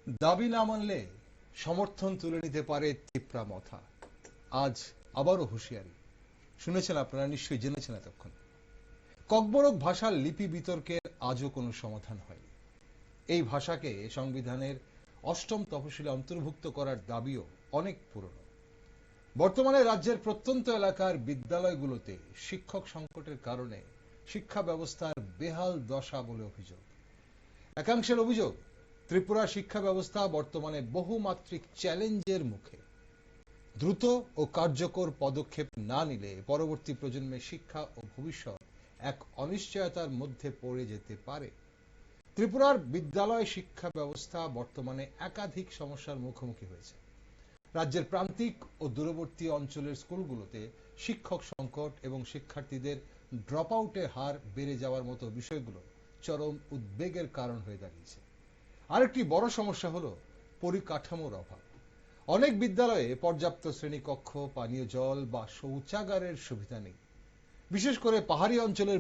দাবি না মানলে সমর্থন তুলে নিতে পারে তিপ্রা মথা। আজ আবারও হুঁশিয়ারি। শুনেছেন আপনারা, নিশ্চয়ই জেনেছেন এতক্ষণ। ককবরক ভাষার লিপি বিতর্কের আজও কোনো সমাধান হয়নি। এই ভাষাকে সংবিধানের অষ্টম তফসিলে অন্তর্ভুক্ত করার দাবিও অনেক পুরনো। বর্তমানে রাজ্যের প্রত্যন্ত এলাকার বিদ্যালয়গুলোতে শিক্ষক সংকটের কারণে শিক্ষা ব্যবস্থার বেহাল দশা বলে অভিযোগ। একাংশের অভিযোগ, ত্রিপুরা শিক্ষা ব্যবস্থা বর্তমানে বহুমাত্রিক চ্যালেঞ্জের মুখে। দ্রুত ও কার্যকর পদক্ষেপ না নিলে পরবর্তী প্রজন্মের শিক্ষা ও ভবিষ্যৎ এক অনিশ্চয়তার মধ্যে পড়ে যেতে পারে। ত্রিপুরার বিদ্যালয় শিক্ষা ব্যবস্থা বর্তমানে একাধিক সমস্যার মুখোমুখি হয়েছে। রাজ্যের প্রান্তিক ও দূরবর্তী অঞ্চলের স্কুলগুলোতে শিক্ষক সংকট এবং শিক্ষার্থীদের ড্রপ আউটের হার বেড়ে যাওয়ার মতো বিষয়গুলো চরম উদ্বেগের কারণ হয়ে দাঁড়িয়েছে। আরেকটি বড় সমস্যা হলো পরিকাঠামোর অভাব। অনেক বিদ্যালয়ে পর্যাপ্ত শ্রেণীকক্ষ, পানীয় জল বা শৌচাগারের সুবিধা নেই। বিশেষ করে পাহাড়ি অঞ্চলের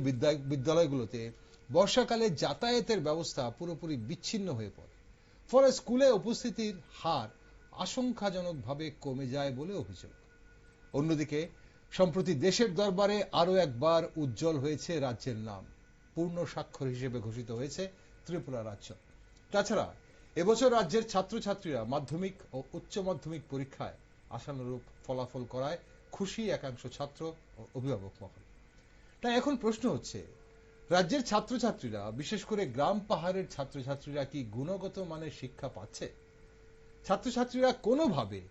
বিদ্যালয়গুলোতে বর্ষাকালে যাতায়াতের ব্যবস্থা পুরোপুরি বিচ্ছিন্ন হয়ে পড়ে। ফলে স্কুলে উপস্থিতির হার আশঙ্কাজনকভাবে কমে যায় বলে অভিযোগ। অন্যদিকে সম্প্রতি দেশের দরবারে আরো একবার উজ্জ্বল হয়েছে রাজ্যের নাম। পূর্ণ স্বাক্ষর হিসেবে ঘোষিত হয়েছে ত্রিপুরা রাজ্য। তাছাড়া এবছর রাজ্যের ছাত্রছাত্রীরা মাধ্যমিক ও উচ্চ মাধ্যমিক পরীক্ষায় আশানুরূপ ফলাফল করায় খুশি একাংশ ছাত্র ও অভিভাবক মহল। তাই এখন প্রশ্ন হচ্ছে, রাজ্যের ছাত্রছাত্রীরা, বিশেষ করে গ্রাম পাহাড়ের ছাত্রছাত্রীরা কি গুণগত মানের শিক্ষা পাচ্ছে? ছাত্রছাত্রীরা কোনোভাবে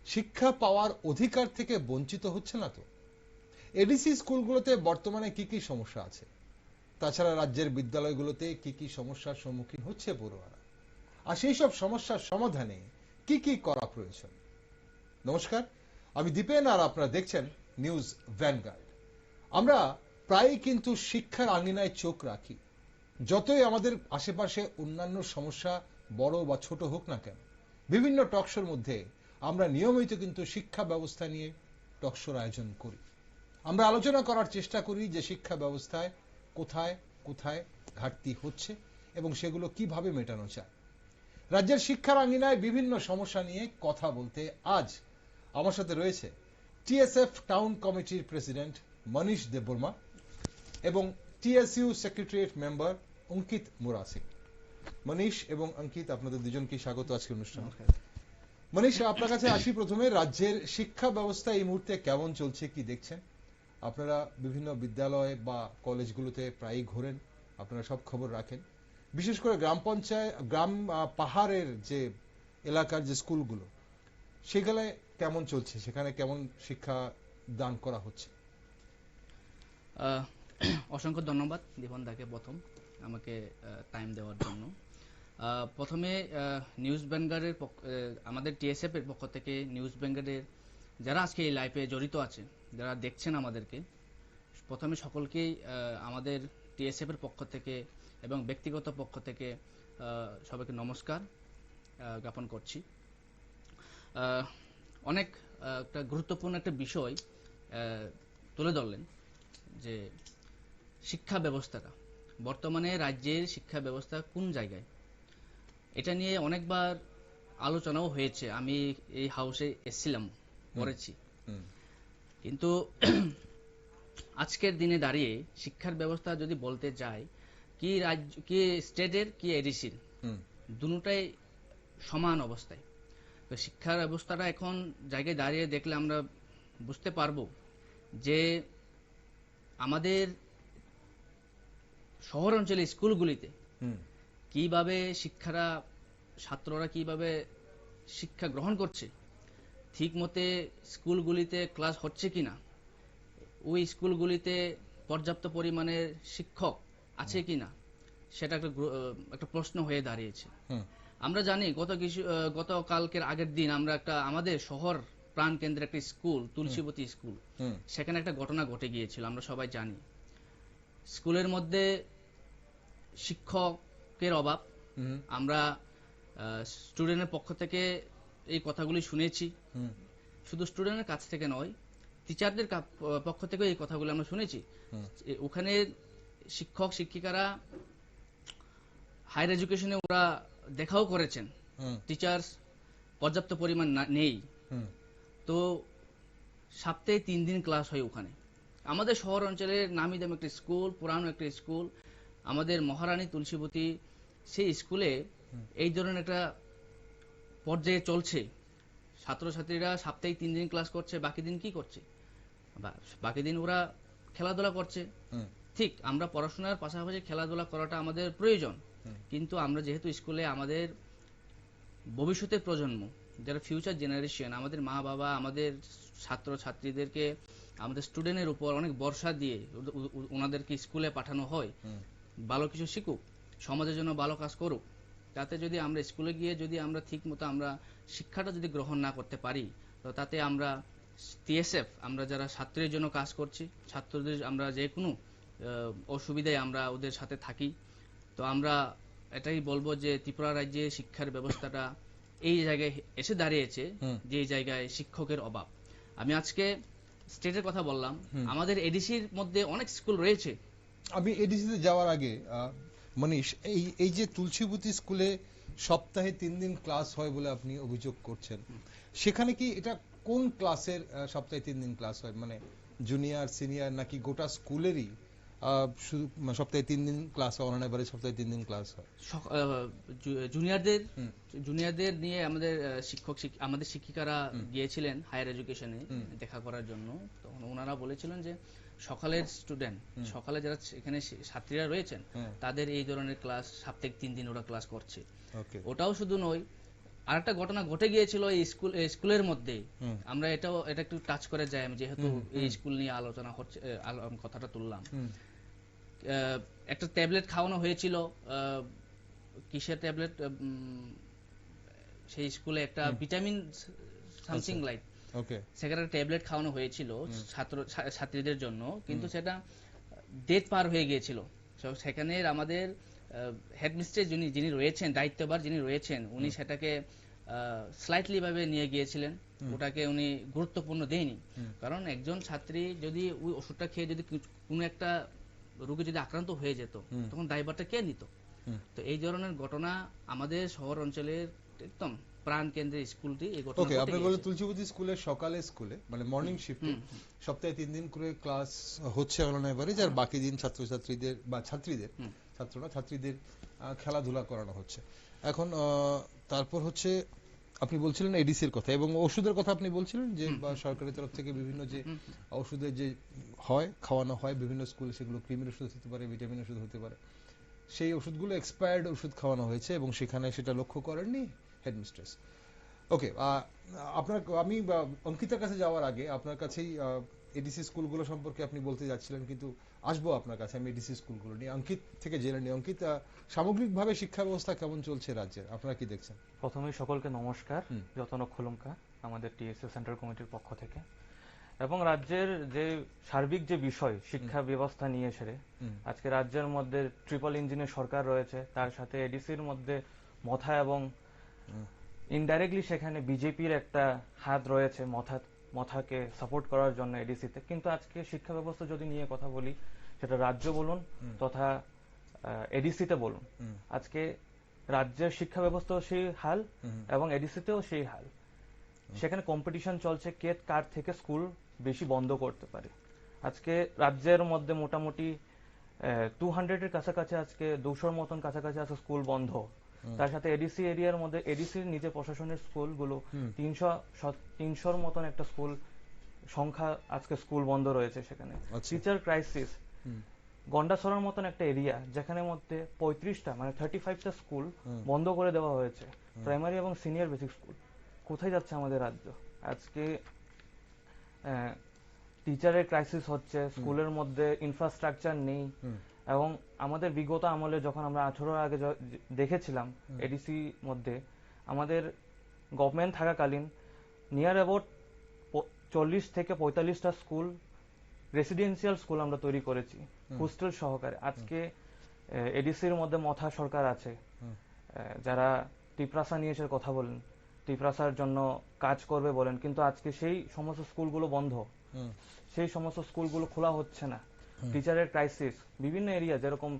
শিক্ষা পাওয়ার অধিকার থেকে বঞ্চিত হচ্ছে না তো? এডিসি স্কুলগুলোতে বর্তমানে কি কি সমস্যা আছে? তাছাড়া রাজ্যের বিদ্যালয়গুলোতে কি কি সমস্যার সম্মুখীন হচ্ছে পড়ুয়ারা? আর সেই সব সমস্যার সমাধানে কি কি করা প্রয়োজন? নমস্কার, আমি দীপেন, আর আপনারা দেখছেন নিউজ ভ্যানগার্ড। আমরা প্রায়ই কিন্তু শিক্ষার আঙিনায় চোখ রাখি। যতই আমাদের আশেপাশে অন্যান্য সমস্যা বড় বা ছোট হোক না কেন, বিভিন্ন টকশোর মধ্যে আমরা নিয়মিত কিন্তু শিক্ষা ব্যবস্থা নিয়ে টকশোর আয়োজন করি। আমরা আলোচনা করার চেষ্টা করি যে শিক্ষা ব্যবস্থায় কোথায় কোথায় ঘাটতি হচ্ছে এবং সেগুলো কিভাবে মেটানো যায়। রাজ্যের শিক্ষার আঙিনায় বিভিন্ন সমস্যা নিয়ে কথা বলতে আজ আমার সাথে রয়েছে টিএসএফ টাউন কমিটির প্রেসিডেন্ট মনীষ দেববর্মা এবং টিএসইউ সেক্রেটারিয়েট মেম্বার অঙ্কিত মুরাসিং। মনীষ এবং অঙ্কিত, আপনাদের দুজনকে স্বাগত আজকের অনুষ্ঠানে। মনীষ, আপনার কাছে আসি প্রথমে। রাজ্যের শিক্ষা ব্যবস্থা এই মুহূর্তে কেমন চলছে, কি দেখছেন? আপনারা বিভিন্ন বিদ্যালয় বা কলেজগুলোতে প্রায়ই ঘোরেন, আপনারা সব খবর রাখেন। বিশেষ করে গ্রাম পঞ্চায়েত, গ্রাম পাহাড়ের যে এলাকার যে স্কুলগুলো, সেগুলো কেমন চলছে? সেখানে কেমন শিক্ষা দান করা হচ্ছে? অসংখ্য ধন্যবাদ দীপন দাকে প্রথম আমাকে টাইম দেওয়ার জন্য। প্রথমে নিউজ ভ্যানগার্ডের আমাদের টিএসএফ এর পক্ষ থেকে নিউজ ভ্যানগার্ডের যারা আজকে এই লাইভে জড়িত আছে, যারা দেখছেন আমাদেরকে, প্রথমে সকলকেই আমাদের টিএসএফ এর পক্ষ থেকে এবং ব্যক্তিগত পক্ষ থেকে সবাইকে নমস্কার জ্ঞাপন করছি। অনেক একটা গুরুত্বপূর্ণ একটা বিষয় তুলে ধরলেন, যে শিক্ষা ব্যবস্থাটা বর্তমানে রাজ্যের শিক্ষা ব্যবস্থা কোন জায়গায়, এটা নিয়ে অনেকবার আলোচনাও হয়েছে। আমি এই হাউসে এসেছিলাম, পড়েছি, কিন্তু আজকের দিনে দাঁড়িয়ে শিক্ষার ব্যবস্থা যদি বলতে যাই, কি রাজ্য, কি স্টেটের, কি এডিসির, দুটাই সমান অবস্থায়। তো শিক্ষার ব্যবস্থাটা এখন জায়গায় দাঁড়িয়ে দেখলে আমরা বুঝতে পারবো যে আমাদের শহর অঞ্চলের স্কুলগুলিতে কিভাবে ছাত্ররা কিভাবে শিক্ষা গ্রহণ করছে, ঠিক মতে স্কুলগুলিতে ক্লাস হচ্ছে কিনা, ওই স্কুলগুলিতে পর্যাপ্ত পরিমাণের শিক্ষক আছে কিনা, সেটা একটা প্রশ্ন হয়ে দাঁড়িয়েছে। আমরা জানি গত কালকের আগের দিন আমরা আমাদের শহর প্রাণ কেন্দ্রে একটা স্কুল, তুলসীবতী স্কুল, সেখানে একটা ঘটনা ঘটে গিয়েছিল, আমরা সবাই জানি। স্কুলের মধ্যে শিক্ষকের অভাব। আমরা স্টুডেন্টের পক্ষ থেকে এই কথাগুলি শুনেছি, শুধু স্টুডেন্টের কাছ থেকে নয়, টিচারদের পক্ষ থেকে এই কথাগুলো আমরা শুনেছি। ওখানে শিক্ষক শিক্ষিকারা হায়ার এডুকেশনে ওরা দেখাও করেছেন টিচার্স পর্যাপ্ত পরিমাণ নেই, তো সপ্তাহে 3 দিন ক্লাস হয় ওখানে। আমাদের শহর অঞ্চলের নামি দামি একটা স্কুল, পুরানো একটা স্কুল, আমাদের মহারানী তুলসীবতী, সেই স্কুলে এই ধরনের একটা পর্যায়ে চলছে। ছাত্রছাত্রীরা সপ্তাহে 3 দিন ক্লাস করছে, বাকি দিন কি করছে? বাকি দিন ওরা খেলাধুলা করছে। ঠিক, আমরা পড়াশোনার পাশাপাশি খেলাধুলা করাটা আমাদের প্রয়োজন, কিন্তু আমরা যেহেতু স্কুলে আমাদের ভবিষ্যতের প্রজন্ম, যারা ফিউচার জেনারেশন, আমাদের মা বাবা আমাদের ছাত্র ছাত্রীদেরকে, আমাদের স্টুডেন্টের উপর অনেক ভরসা দিয়ে ওনাদেরকে স্কুলে পাঠানো হয়, ভালো কিছু শিখুক, সমাজের জন্য ভালো কাজ করুক। তাতে যদি আমরা স্কুলে গিয়ে যদি আমরা ঠিক মতো আমরা শিক্ষাটা যদি গ্রহণ না করতে পারি, তো তাতে আমরা টিএসএফ, আমরা যারা ছাত্রের জন্য কাজ করছি, ছাত্রদের আমরা যে কোনো অসুবিধায় আমরা ওদের সাথে থাকি। তো আমরা এটাই বলবো যে ত্রিপুরা রাজ্যে শিক্ষার ব্যবস্থাটা এই জায়গায় এসে দাঁড়িয়েছে, যে জায়গায় শিক্ষকের অভাব। আমি আজকে স্টেটের কথা বললাম, আমাদের এডিসির মধ্যে অনেক স্কুল রয়েছে। আমি এডিসিতে যাওয়ার আগে মনীষ, এই যে তুলসীবতী স্কুলে সপ্তাহে 3 দিন ক্লাস হয় বলে আপনি অভিযোগ করছেন, সেখানে কি এটা কোন ক্লাসের সপ্তাহে 3 দিন ক্লাস হয়? মানে জুনিয়র, সিনিয়র, নাকি গোটা স্কুলেরই শুধু সপ্তাহে 3 দিন ক্লাস হয়, অন এভারেজ সপ্তাহে 3 দিন ক্লাস হয়? জুনিয়রদের নিয়ে আমাদের আমাদের শিক্ষিকারা গিয়েছিলেন হায়ার এডুকেশনে দেখা করার জন্য। তখন ওনারা বলেছিলেন যে সকালের স্টুডেন্ট, সকালে যারা এখানে ছাত্রীরা রয়েছেন, তাদের এই ধরনের ক্লাস সপ্তাহে 3 দিন ওরা ক্লাস করছে। ওটাও শুধু নয়, আরেকটা ঘটনা ঘটে গিয়েছিল এই স্কুলের মধ্যে, আমরা এটা একটু টাচ করে যাই, আমি যেহেতু এই স্কুল নিয়ে আলোচনা হচ্ছে, কথাটা তুললাম। একটা ট্যাবলেট খাওয়ানো হয়েছিল, কিসের ট্যাবলেট, সেই স্কুলে একটা ভিটামিন সামথিং লাইক, সেখানে ট্যাবলেট খাওয়ানো হয়েছিল ছাত্রীদের জন্য, কিন্তু সেটা ডেট পার হয়ে গিয়েছিল। সেখানে আমাদের হেডমিস্ট্রেস যিনি রয়েছেন, দায়িত্বভার যিনি রয়েছেন, উনি সেটাকে স্লাইটলি ভাবে নিয়ে গিয়েছিলেন, ওটাকে উনি গুরুত্বপূর্ণ দেয়নি। কারণ একজন ছাত্রী যদি ওই ওষুধটা খেয়ে যদি কোনো একটা রোগে যদি আক্রান্ত হয়ে যেত, তখন দায়ভারটা কে নিত? তো এই ধরনের ঘটনা আমাদের শহর অঞ্চলের একদম প্রাণ কেন্দ্রের স্কুলটি এই ঘটনা ঘটে গিয়েছে। আপনি বলেন তুলসীবতী স্কুলে সকালে স্কুলে মানে মর্নিং শিফটে সপ্তাহে 3 দিন করে ক্লাস হচ্ছে অন এভারেজ, আর বাকি দিন ছাত্রছাত্রীদের বা ছাত্রীদের খেলাধুলা করানো হচ্ছে। এখন তারপর হচ্ছে আপনি বলছিলেন এডিসির কথা এবং ওষুধের কথা আপনি বলছিলেন যে সরকারের তরফ থেকে বিভিন্ন যে ওষুধের যে খাওয়ানো হয় বিভিন্ন স্কুলে, সেগুলো কৃমির ওষুধ হতে পারে, ভিটামিন ওষুধ হতে পারে, সেই ওষুধগুলো এক্সপায়ার্ড ওষুধ খাওয়ানো হয়েছে এবং সেখানে সেটা লক্ষ্য করেননি হেডমিস্ট্রেস। ওকে, আমি অঙ্কিতার কাছে যাওয়ার আগে আপনার কাছেই এডিসি স্কুলগুলো সম্পর্কে আপনি বলতে যাচ্ছিলেন, কিন্তু আসবো আপনার কাছে আমি এডিসি স্কুলগুলো নিয়ে। অঙ্কিত থেকে জেনে নিই, অঙ্কিত, সামগ্রিকভাবে শিক্ষা ব্যবস্থা কেমন চলছে রাজ্যের, আপনারা কি দেখছেন? প্রথমেই সকলকে নমস্কার, যতন খুলুমকা আমাদের টিএসএ সেন্ট্রাল কমিটির পক্ষ থেকে। এবং রাজ্যের যে সার্বিক যে বিষয় শিক্ষা ব্যবস্থা নিয়ে সেরে আজকে রাজ্যের মধ্যে ট্রিপল ইঞ্জিনের সরকার রয়েছে, তার সাথে এডিসির মধ্যে মথা এবং ইনডাইরেক্টলি সেখানে বিজেপির একটা হাত রয়েছে মথাকে সাপোর্ট করার জন্য এডিসিতে। কিন্তু আজকে শিক্ষা ব্যবস্থা যদি নিয়ে কথা বলি, সেটা রাজ্য বলুন তথা এডিসিতে বলুন, আজকে রাজ্যের শিক্ষা ব্যবস্থাও সেই হাল এবং এডিসিতেও সেই হাল। সেখানে কম্পিটিশন চলছে কে কার থেকে স্কুল বেশি বন্ধ করতে পারে। আজকে রাজ্যের মধ্যে মোটামুটি 200 এর কাছাকাছি, আজকে 200-র মতন কাছাকাছি আছে স্কুল বন্ধ। তার সাথে এডিসি এরিয়ার মধ্যে এডিসির নিজের প্রশাসনের স্কুলগুলো 300-র মতন একটা স্কুল সংখ্যা, আজকে স্কুল বন্ধ রয়েছে। সেখানে টিচার ক্রাইসিস। গন্ডাছড়ার মতন একটা এরিয়া যেখানে মধ্যে 35টা মানে 35টা স্কুল বন্ধ করে দেওয়া হয়েছে, প্রাইমারি এবং সিনিয়র বেসিক স্কুল। কোথায় যাচ্ছে আমাদের রাজ্য? আজকে টিচারের ক্রাইসিস হচ্ছে, স্কুলের মধ্যে ইনফ্রাস্ট্রাকচার নেই। এবং আমাদের বিগত আমলে যখন আমরা 18 আগে দেখেছিলাম এডিসি মধ্যে, আমাদের গভর্নমেন্ট থাকাকালীন নিয়ার অ্যাবাউট 40 থেকে 45টা স্কুল, রেসিডেন্সিয়াল স্কুল আমরা তৈরি করেছি হোস্টেল সহকারে। আজকে এডিসির মধ্যে মথা সরকার আছে, যারা টিপ্রাসা নিয়ে এসে কথা বলেন, টিপ্রাসার জন্য কাজ করবে বলেন, কিন্তু আজকে সেই সমস্ত স্কুলগুলো বন্ধ, সেই সমস্ত স্কুলগুলো খোলা হচ্ছে না। টিচারের ক্রাইসিস বিভিন্ন এরিয়া, যেরকম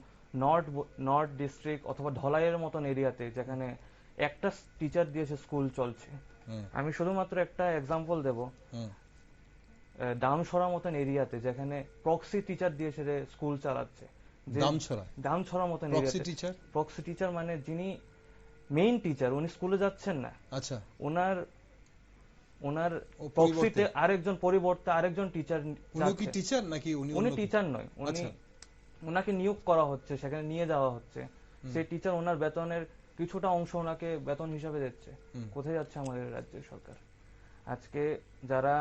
নর্থ ডিস্ট্রিক্ট অথবা ধলাইয়ের মতন এরিয়াতে, যেখানে একটা টিচার দিয়ে সে স্কুল চলছে। আমি শুধুমাত্র একটা এক্সাম্পল দেব, দামছড়া মতন এরিয়াতে যেখানে প্রক্সি টিচার দিয়ে সে স্কুল চালাচ্ছে। দামছড়া মতন এরিয়াতে প্রক্সি টিচার মানে যিনি মেইন টিচার, উনি স্কুলে যাচ্ছেন না, আচ্ছা, ওনার প্রক্সিতে আরেকজন পরিবর্তে আরেকজন টিচার। উনি কি টিচার নাকি উনি টিচার নয়, ওনাকে নিয়োগ করা হচ্ছে, সেখানে নিয়ে যাওয়া হচ্ছে। সেই টিচার ওনার বেতনের কিছুটা অংশ ওনাকে বেতন হিসাবে দিচ্ছে। কোথায় যাচ্ছে আমাদের রাজ্যের সরকার? আজকে যারা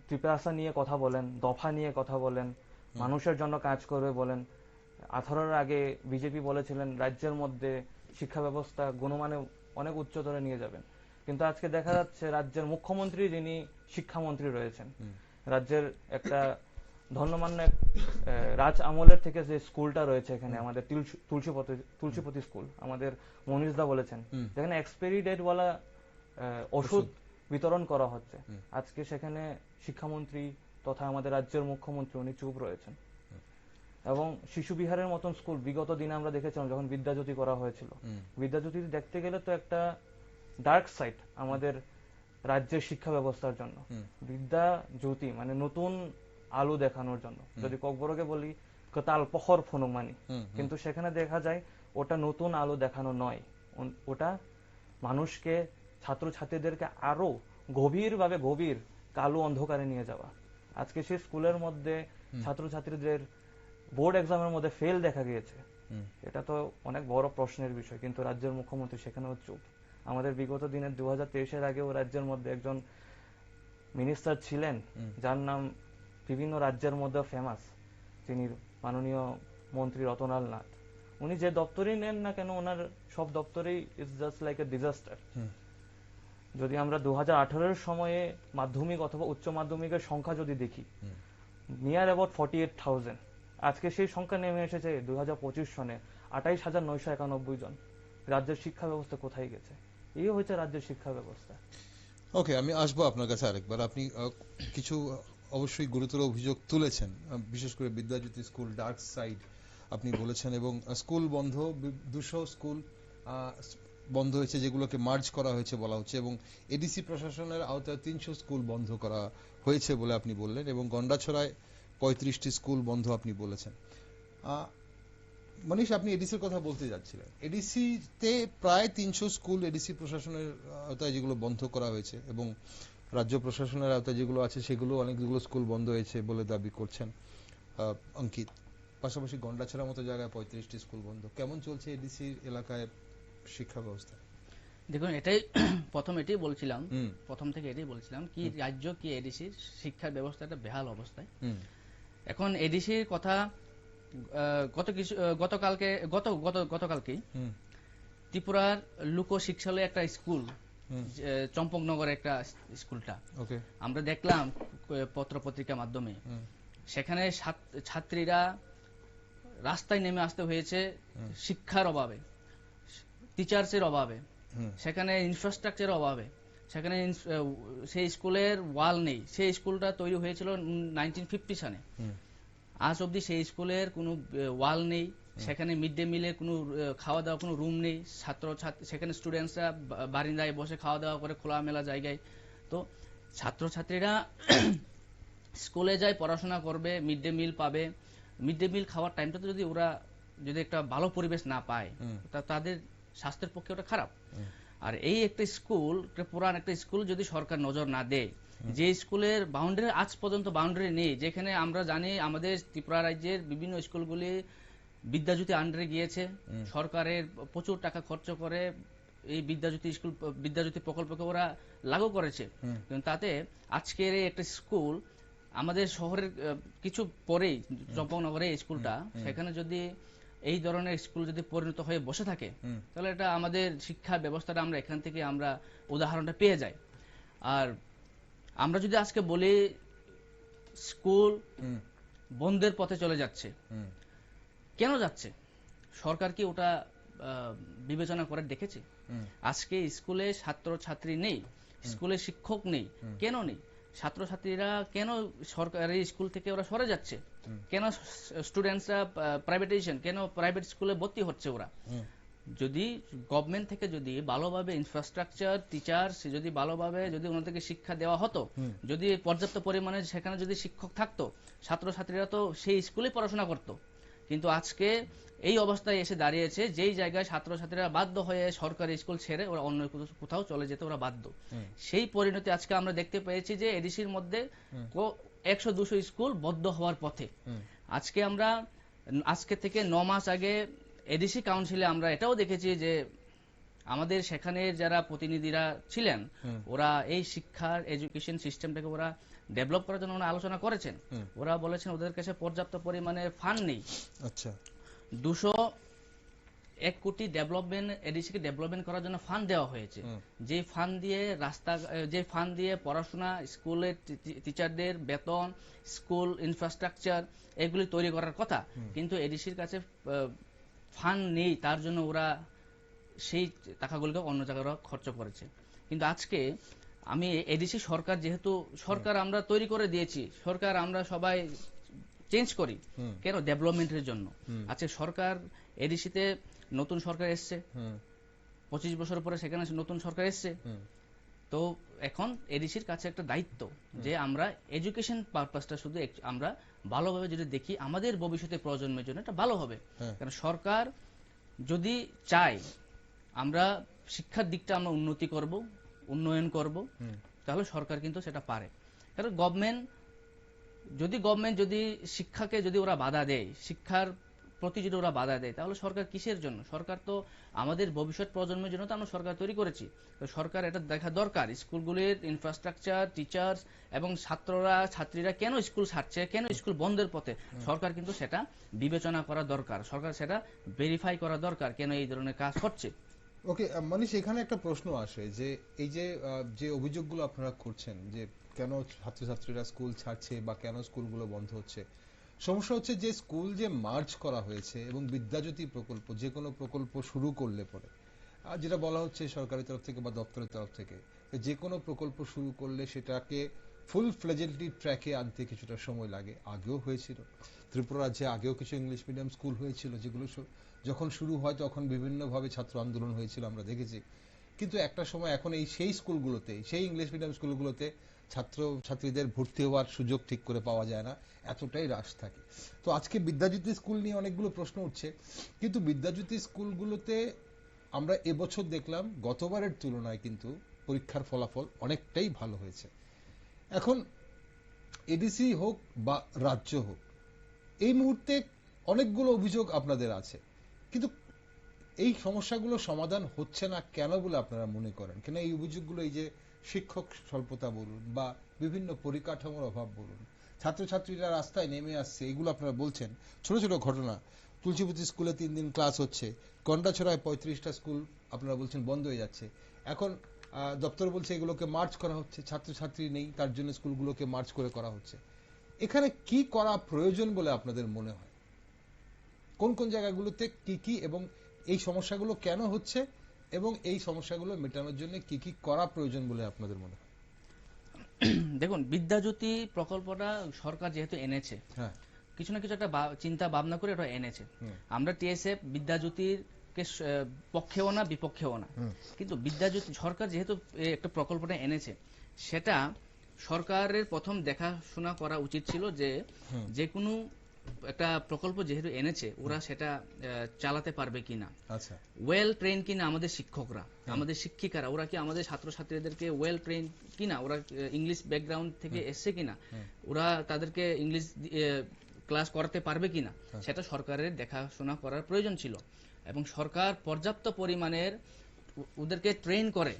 ত্রিপুরা নিয়ে কথা বলেন, দফা নিয়ে কথা বলেন, মানুষের জন্য কাজ করবে বলেন, 18-এর আগে বিজেপি বলেছিলেন রাজ্যের মধ্যে শিক্ষা ব্যবস্থা গুণমানে অনেক উচ্চতরে নিয়ে যাবেন, কিন্তু আজকে দেখা যাচ্ছে রাজ্যের মুখ্যমন্ত্রী যিনি শিক্ষামন্ত্রী রয়েছেন, রাজ্যের একটা ধন্যমান্য রাজ আমলের থেকে যে স্কুলটা রয়েছে এখানে আমাদের তুলসীপতি স্কুল, আমাদের মনীষদা বলেছেন, যেখানে এক্সপায়ারি ডেট ওয়ালা ওষুধ বিতরণ করা হচ্ছে, আজকে সেখানে শিক্ষামন্ত্রী তথা আমাদের রাজ্যের মুখ্যমন্ত্রী উনি চুপ রয়েছেন। এবং শিশু বিহারের মতন স্কুল বিগত দিনে আমরা দেখেছিলাম যখন বিদ্যাজ্যোতি করা হয়েছিল, বিদ্যাজ্যোতি দেখতে গেলে তো একটা ডার্ক সাইড আমাদের রাজ্যের শিক্ষা ব্যবস্থার জন্য। বিদ্যাজ্যোতি মানে নতুন আলো দেখানোর জন্য, যদি ককবরকে বলি কতাল পখর ফনুমানি, কিন্তু সেখানে দেখা যায় ওটা নতুন আলো দেখানো নয়, ওটা মানুষকে ছাত্রছাত্রীদেরকে আরো গভীর কালো অন্ধকারে নিয়ে যাওয়া। আজকে সেই স্কুলের মধ্যে ছাত্রছাত্রীদের বোর্ড এক্সামের মধ্যে ফেল দেখা গিয়েছে, এটা তো অনেক বড় প্রশ্নের বিষয়, কিন্তু রাজ্যের মুখ্যমন্ত্রী সেখানেও চুপ। আমাদের বিগত দিনের 2023-এর আগেও রাজ্যের মধ্যে একজন মিনিস্টার ছিলেন যার নাম বিভিন্ন রাজ্যের মধ্যে ফেমাস, তিনি মাননীয় মন্ত্রী রতনলাল নাথ। উনি যে দপ্তরই নেন না কেন ওনার সব দপ্তরেই is just like a disaster. যদি আমরা 2018-এর সময়ে মাধ্যমিক অথবা উচ্চ মাধ্যমিকের সংখ্যা যদি দেখি, নিয়ার অ্যাবাউট 48,000, আজকে সেই সংখ্যা নেমে এসেছে 2025 সনে 28,991 জন। রাজ্যের শিক্ষা ব্যবস্থা কোথায় গেছে? এই হচ্ছে রাজ্যের শিক্ষা ব্যবস্থা। ওকে, আমি আসবো আপনার কাছে আরেকবার। আপনি কিছু অবশ্যই গুরুতর অভিযোগ তুলেছেন, বিশেষ করে বিদ্যাজ্যোতি স্কুল ডার্ক সাইড আপনি বলেছেন, এবং স্কুল বন্ধ, 200 স্কুল বন্ধ হয়েছে যেগুলোকে মার্জ করা হয়েছে বলা হচ্ছে, এবং এডিসি প্রশাসনের আওতায় 300 স্কুল বন্ধ করা হয়েছে বলে আপনি বললেন, এবং গন্ডাছড়ায় 35টি স্কুল বন্ধ আপনি বলেছেন। মনীষ, আপনি এডিসির কথা বলতে যাচ্ছিলেন। এডিসিতে প্রায় 300 স্কুল এডিসি প্রশাসনের আওতায় যেগুলো বন্ধ করা হয়েছে, এবং রাজ্য প্রশাসনের আওতায় যেগুলো আছে সেগুলো অনেকগুলো স্কুল বন্ধ হয়েছে বলে দাবি করছেন অঙ্কিত। পাশাপাশি গন্ডাছড়ার মতো জায়গায় 35টি স্কুল বন্ধ। কেমন চলছে এডিসি এলাকায় শিক্ষা ব্যবস্থা? দেখুন, প্রথম থেকে এটাই বলছিলাম কি রাজ্য কি এডিসির শিক্ষা ব্যবস্থাটা বেহাল অবস্থায়। এখন এডিসির কথা গতকালকে ত্রিপুরার লোক শিক্ষালয় একটা স্কুল, চম্পকনগরের একটা স্কুলটা আমরা দেখলাম পত্র পত্রিকার মাধ্যমে, সেখানে ছাত্রীরা রাস্তায় নেমে আসতে হয়েছে শিক্ষার অভাবে, টিচার্সের অভাবে, সেখানে ইনফ্রাস্ট্রাকচারের অভাবে, সেখানে সেই স্কুলের ওয়াল নেই। সেই স্কুলটা তৈরি হয়েছিল 1950 সালে, আজ অব্দি সেই স্কুলের কোনো ওয়াল নেই, সেখানে মিড ডে মিলের কোনো খাওয়া দাওয়া কোনো রুম নেই, সেখানে স্টুডেন্টসরা বারিন্দায় বসে খাওয়া দাওয়া করে খোলামেলা জায়গায়। তো ছাত্রছাত্রীরা স্কুলে যায়, পড়াশোনা করবে, মিড ডে মিল পাবে, মিড ডে মিল খাওয়ার টাইমটাতে যদি ওরা একটা ভালো পরিবেশ না পায়, তাদের স্বাস্থ্যের পক্ষে ওটা খারাপ। আর এই একটা স্কুল, পুরান একটা স্কুল যদি সরকার নজর না দেয়, যে স্কুলের বাউন্ডারি আজ পর্যন্ত বাউন্ডারি নেই, যেখানে আমরা জানি আমাদের ত্রিপুরা রাজ্যের বিভিন্ন স্কুলগুলি বিদ্যাজ্যোতি আন্ডারে গিয়েছে, সরকারের প্রচুর টাকা খরচ করে এই বিদ্যাজ্যোতি প্রকল্পকে ওরা লাগু করেছে, কিন্তু তাতে আজকের এই একটা স্কুল আমাদের শহরের কিছু পরেই চম্পকনগরে স্কুলটা, সেখানে যদি এই ধরনের স্কুল যদি পরিণত হয়ে বসে থাকে, তাহলে এটা আমাদের শিক্ষা ব্যবস্থাটা আমরা এখান থেকে আমরা উদাহরণটা পেয়ে যাই। আর আমরা যদি আজকে বলি স্কুল বন্ধের পথে চলে যাচ্ছে, কেন যাচ্ছে? সরকার কি ওটা বিবেচনা করে দেখেছে? আজকে স্কুলে ছাত্রছাত্রী নেই, স্কুলে শিক্ষক নেই, কেন নেই? ছাত্রছাত্রীরা কেন সরকারি স্কুল থেকে ওরা সরে যাচ্ছে? কেন স্টুডেন্টসরা প্রাইভেটাইজেশন, কেন প্রাইভেট স্কুলে ভর্তি হচ্ছে? ওরা যদি গভর্নমেন্ট থেকে যদি ভালোভাবে ইনফ্রাস্ট্রাকচার টিচার যদি ভালোভাবে যদি ওনাদেরকে শিক্ষা দেওয়া হতো, যদি পর্যাপ্ত পরিমাণে সেখানে যদি শিক্ষক থাকতো, ছাত্রছাত্রীরা তো সেই স্কুলে পড়াশোনা করতো। কিন্তু আজকে এই অবস্থায় এসে দাঁড়িয়েছে যেই জায়গায় ছাত্রছাত্রীরা বাধ্য হয়ে সরকারি স্কুল ছেড়ে ওরা অন্য কোথাও চলে যেতে ওরা বাধ্য। সেই পরিণতি আজকে আমরা দেখতে পেয়েছি যে এডিসির মধ্যে 100-200 স্কুল বদ্ধ হওয়ার পথে। আজকে থেকে 9 মাস আগে এডিসি কাউন্সিলে আমরা এটাও দেখেছি যে আমাদের সেখানে যারা প্রতিনিধিরা ছিলেন ওরা এই শিক্ষার এডুকেশন সিস্টেমটাকে ওরা ডেভেলপ করার জন্য আলোচনা করেছেন। ওরা বলেছেন ওদের কাছে পর্যাপ্ত পরিমাণে ফান্ড নেই। আচ্ছা, 201 কোটি ডেভেলপমেন্ট এডিসিকে ডেভেলপমেন্ট করার জন্য ফান্ড দেওয়া হয়েছে। যে ফান্ড দিয়ে পড়াশোনা, স্কুলের টিচারদের বেতন, স্কুল ইনফ্রাস্ট্রাকচার এগুলি তৈরি করার কথা, কিন্তু এডিসির কাছে ফান্ড নেই। তার জন্য ওরা সেই টাকাগুলোকে অন্য জায়গায় খরচ করেছে। কিন্তু আজকে আমি এডিসি সরকার, যেহেতু সরকার আমরা তৈরি করে দিয়েছি, সরকার আমরা সবাই চেঞ্জ করি কেন? ডেভেলপমেন্টের জন্য। আচ্ছা, সরকার এডিসিতে নতুন সরকার এসছে, 25 বছর পরে সেখানে নতুন সরকার এসছে। তো এখন এডিসির কাছে একটা দায়িত্ব যে আমরা এডুকেশন পারপাসটা শুধু আমরা ভালোভাবে যদি দেখি আমাদের ভবিষ্যতের প্রজন্মের জন্য এটা ভালো হবে। কারণ সরকার যদি চায় আমরা শিক্ষার দিকটা আমরা উন্নয়ন করব, তাহলে সরকার কিন্তু সেটা পারে। কারণ গভর্নমেন্ট যদি শিক্ষাকে যদি ওরা বাধা দেয়, শিক্ষার প্রতি যদি ওরা বাধা দেয়, তাহলে সরকার কিসের জন্য? সরকার তো আমাদের ভবিষ্যৎ প্রজন্মের জন্য তো আমরা সরকার তৈরি করেছি। তো সরকার এটা দেখা দরকার স্কুলগুলির ইনফ্রাস্ট্রাকচার, টিচার্স এবং ছাত্রীরা কেন স্কুল ছাড়ছে, কেন স্কুল বন্ধের পথে, সরকার কিন্তু সেটা বিবেচনা করা দরকার। সরকার সেটা ভেরিফাই করা দরকার কেন এই ধরনের কাজ হচ্ছে। ওকে মানিশ, এখানে একটা প্রশ্ন আসে যে এই যে অভিযোগগুলো আপনারা করছেন যে কেন ছাত্রছাত্রীরা স্কুল ছাড়ছে বা কেন স্কুলগুলো বন্ধ হচ্ছে, সমস্যা হচ্ছে যে স্কুল যে মার্জ করা হয়েছে এবং বিদ্যাজ্যোতি প্রকল্প, যে কোনো প্রকল্প শুরু করলে পরে যেটা বলা হচ্ছে সরকারি তরফ থেকে বা দপ্তরের তরফ থেকে, যে কোনো প্রকল্প শুরু করলে সেটাকে ফুল ফ্লেজেডলি ট্র্যাকে আনতে কিছুটা সময় লাগে। আগেও হয়েছিল, ত্রিপুরা রাজ্যে আগেও কিছু ইংলিশ মিডিয়াম স্কুল হয়েছিল, যেগুলো যখন শুরু হয় তখন বিভিন্নভাবে ছাত্র আন্দোলন হয়েছিল, আমরা দেখেছি। কিন্তু একটা সময় এখন সেই স্কুলগুলোতে, সেই ইংলিশ মিডিয়াম স্কুলগুলোতে ছাত্রছাত্রীদের ভর্তি হওয়ার সুযোগ ঠিক করে পাওয়া যায় না, এতটাই হ্রাস থাকে। তো আজকে বিদ্যাজ্যোতি স্কুল নিয়ে অনেকগুলো প্রশ্ন উঠছে, কিন্তু বিদ্যাজ্যোতি স্কুলগুলোতে আমরা এবছর দেখলাম গতবারের তুলনায় কিন্তু পরীক্ষার ফলাফল অনেকটাই ভালো হয়েছে। এখন এডিসি হোক বা রাজ্য হোক, এই মুহূর্তে অনেকগুলো অভিযোগ আপনাদের আছে, কিন্তু এই সমস্যাগুলো সমাধান হচ্ছে না কেন বলে আপনারা মনে করেন? কেন এই অভিযোগগুলো, এই যে শিক্ষক স্বল্পতা বলুন বা বিভিন্ন পরিকাঠামোর অভাব বলুন, ছাত্রছাত্রীরা রাস্তায় নেমে আসছে, এগুলো আপনারা বলছেন ছোট ছোট ঘটনা। তুলসীপতি স্কুলে 3 দিন ক্লাস হচ্ছে, কন্ডাছড়ায় 35টা স্কুল আপনারা বলছেন বন্ধ হয়ে যাচ্ছে। এখন দপ্তর বলছে এগুলোকে মার্চ করা হচ্ছে, ছাত্রছাত্রী নেই তার জন্য স্কুলগুলোকে মার্চ করে করা হচ্ছে। এখানে কি করা প্রয়োজন বলে আপনাদের মনে হয়? কোন কোন জায়গাগুলোতে কি এবং এই সমস্যাগুলো কেন হচ্ছে এবং এই সমস্যাগুলো মেটানোর জন্য কি করা প্রয়োজন বলে আপনাদের মনে হয়? দেখুন, বিদ্যাজ্যোতি প্রকল্পটা সরকার যেহেতু এনেছে, কিছু না কিছু একটা চিন্তা ভাবনা করে এটা এনেছে। আমরা টিএসএফ বিদ্যাজ্যোতির পক্ষেও না বিপক্ষেও না, কিন্তু বিদ্যাজ্যোতি সরকার যেহেতু একটা প্রকল্পটা এনেছে, সেটা সরকারের প্রথম দেখাশোনা করা উচিত ছিল যে কোনো একটা প্রকল্প যেহেতু এনেছে ওরা সেটা চালাতে পারবে কিনা, ওয়েল ট্রেন কিনা আমাদের শিক্ষকরা, আমাদের শিক্ষিকারা, ওরা কি আমাদের ছাত্রছাত্রীদেরকে ওয়েল ট্রেন কিনা, ওরা ইংলিশ ব্যাকগ্রাউন্ড থেকে এসছে কিনা, ওরা তাদেরকে ইংলিশ ক্লাস করাতে পারবে কিনা, সেটা সরকারের দেখাশোনা করার প্রয়োজন ছিল। এবং সরকার পর্যাপ্ত পরিমাণের ওদেরকে ট্রেন করে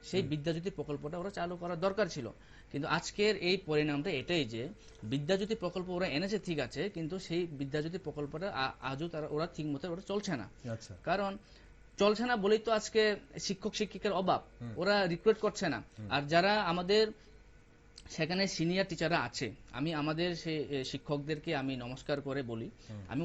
সেই বিদ্যাজ্যোতি প্রকল্পটা ওরা চালু করার দরকার ছিল। কিন্তু আজকের এই পরিণামটা এটাই যে বিদ্যাজ্যোতি প্রকল্প ওরা এনেছে ঠিক আছে, কিন্তু সেই বিদ্যাজ্যোতি প্রকল্পটা আজও ওরা ঠিক মতো ওরা চলছে না। কারণ চলছে না বলেই তো আজকে শিক্ষক শিক্ষিকার অভাব, ওরা রিক্রুট করছে না। আর যারা আমাদের সেখানে সিনিয়র টিচাররা আছে, আমি আমাদের সেই শিক্ষকদেরকে আমি নমস্কার করে বলি, আমি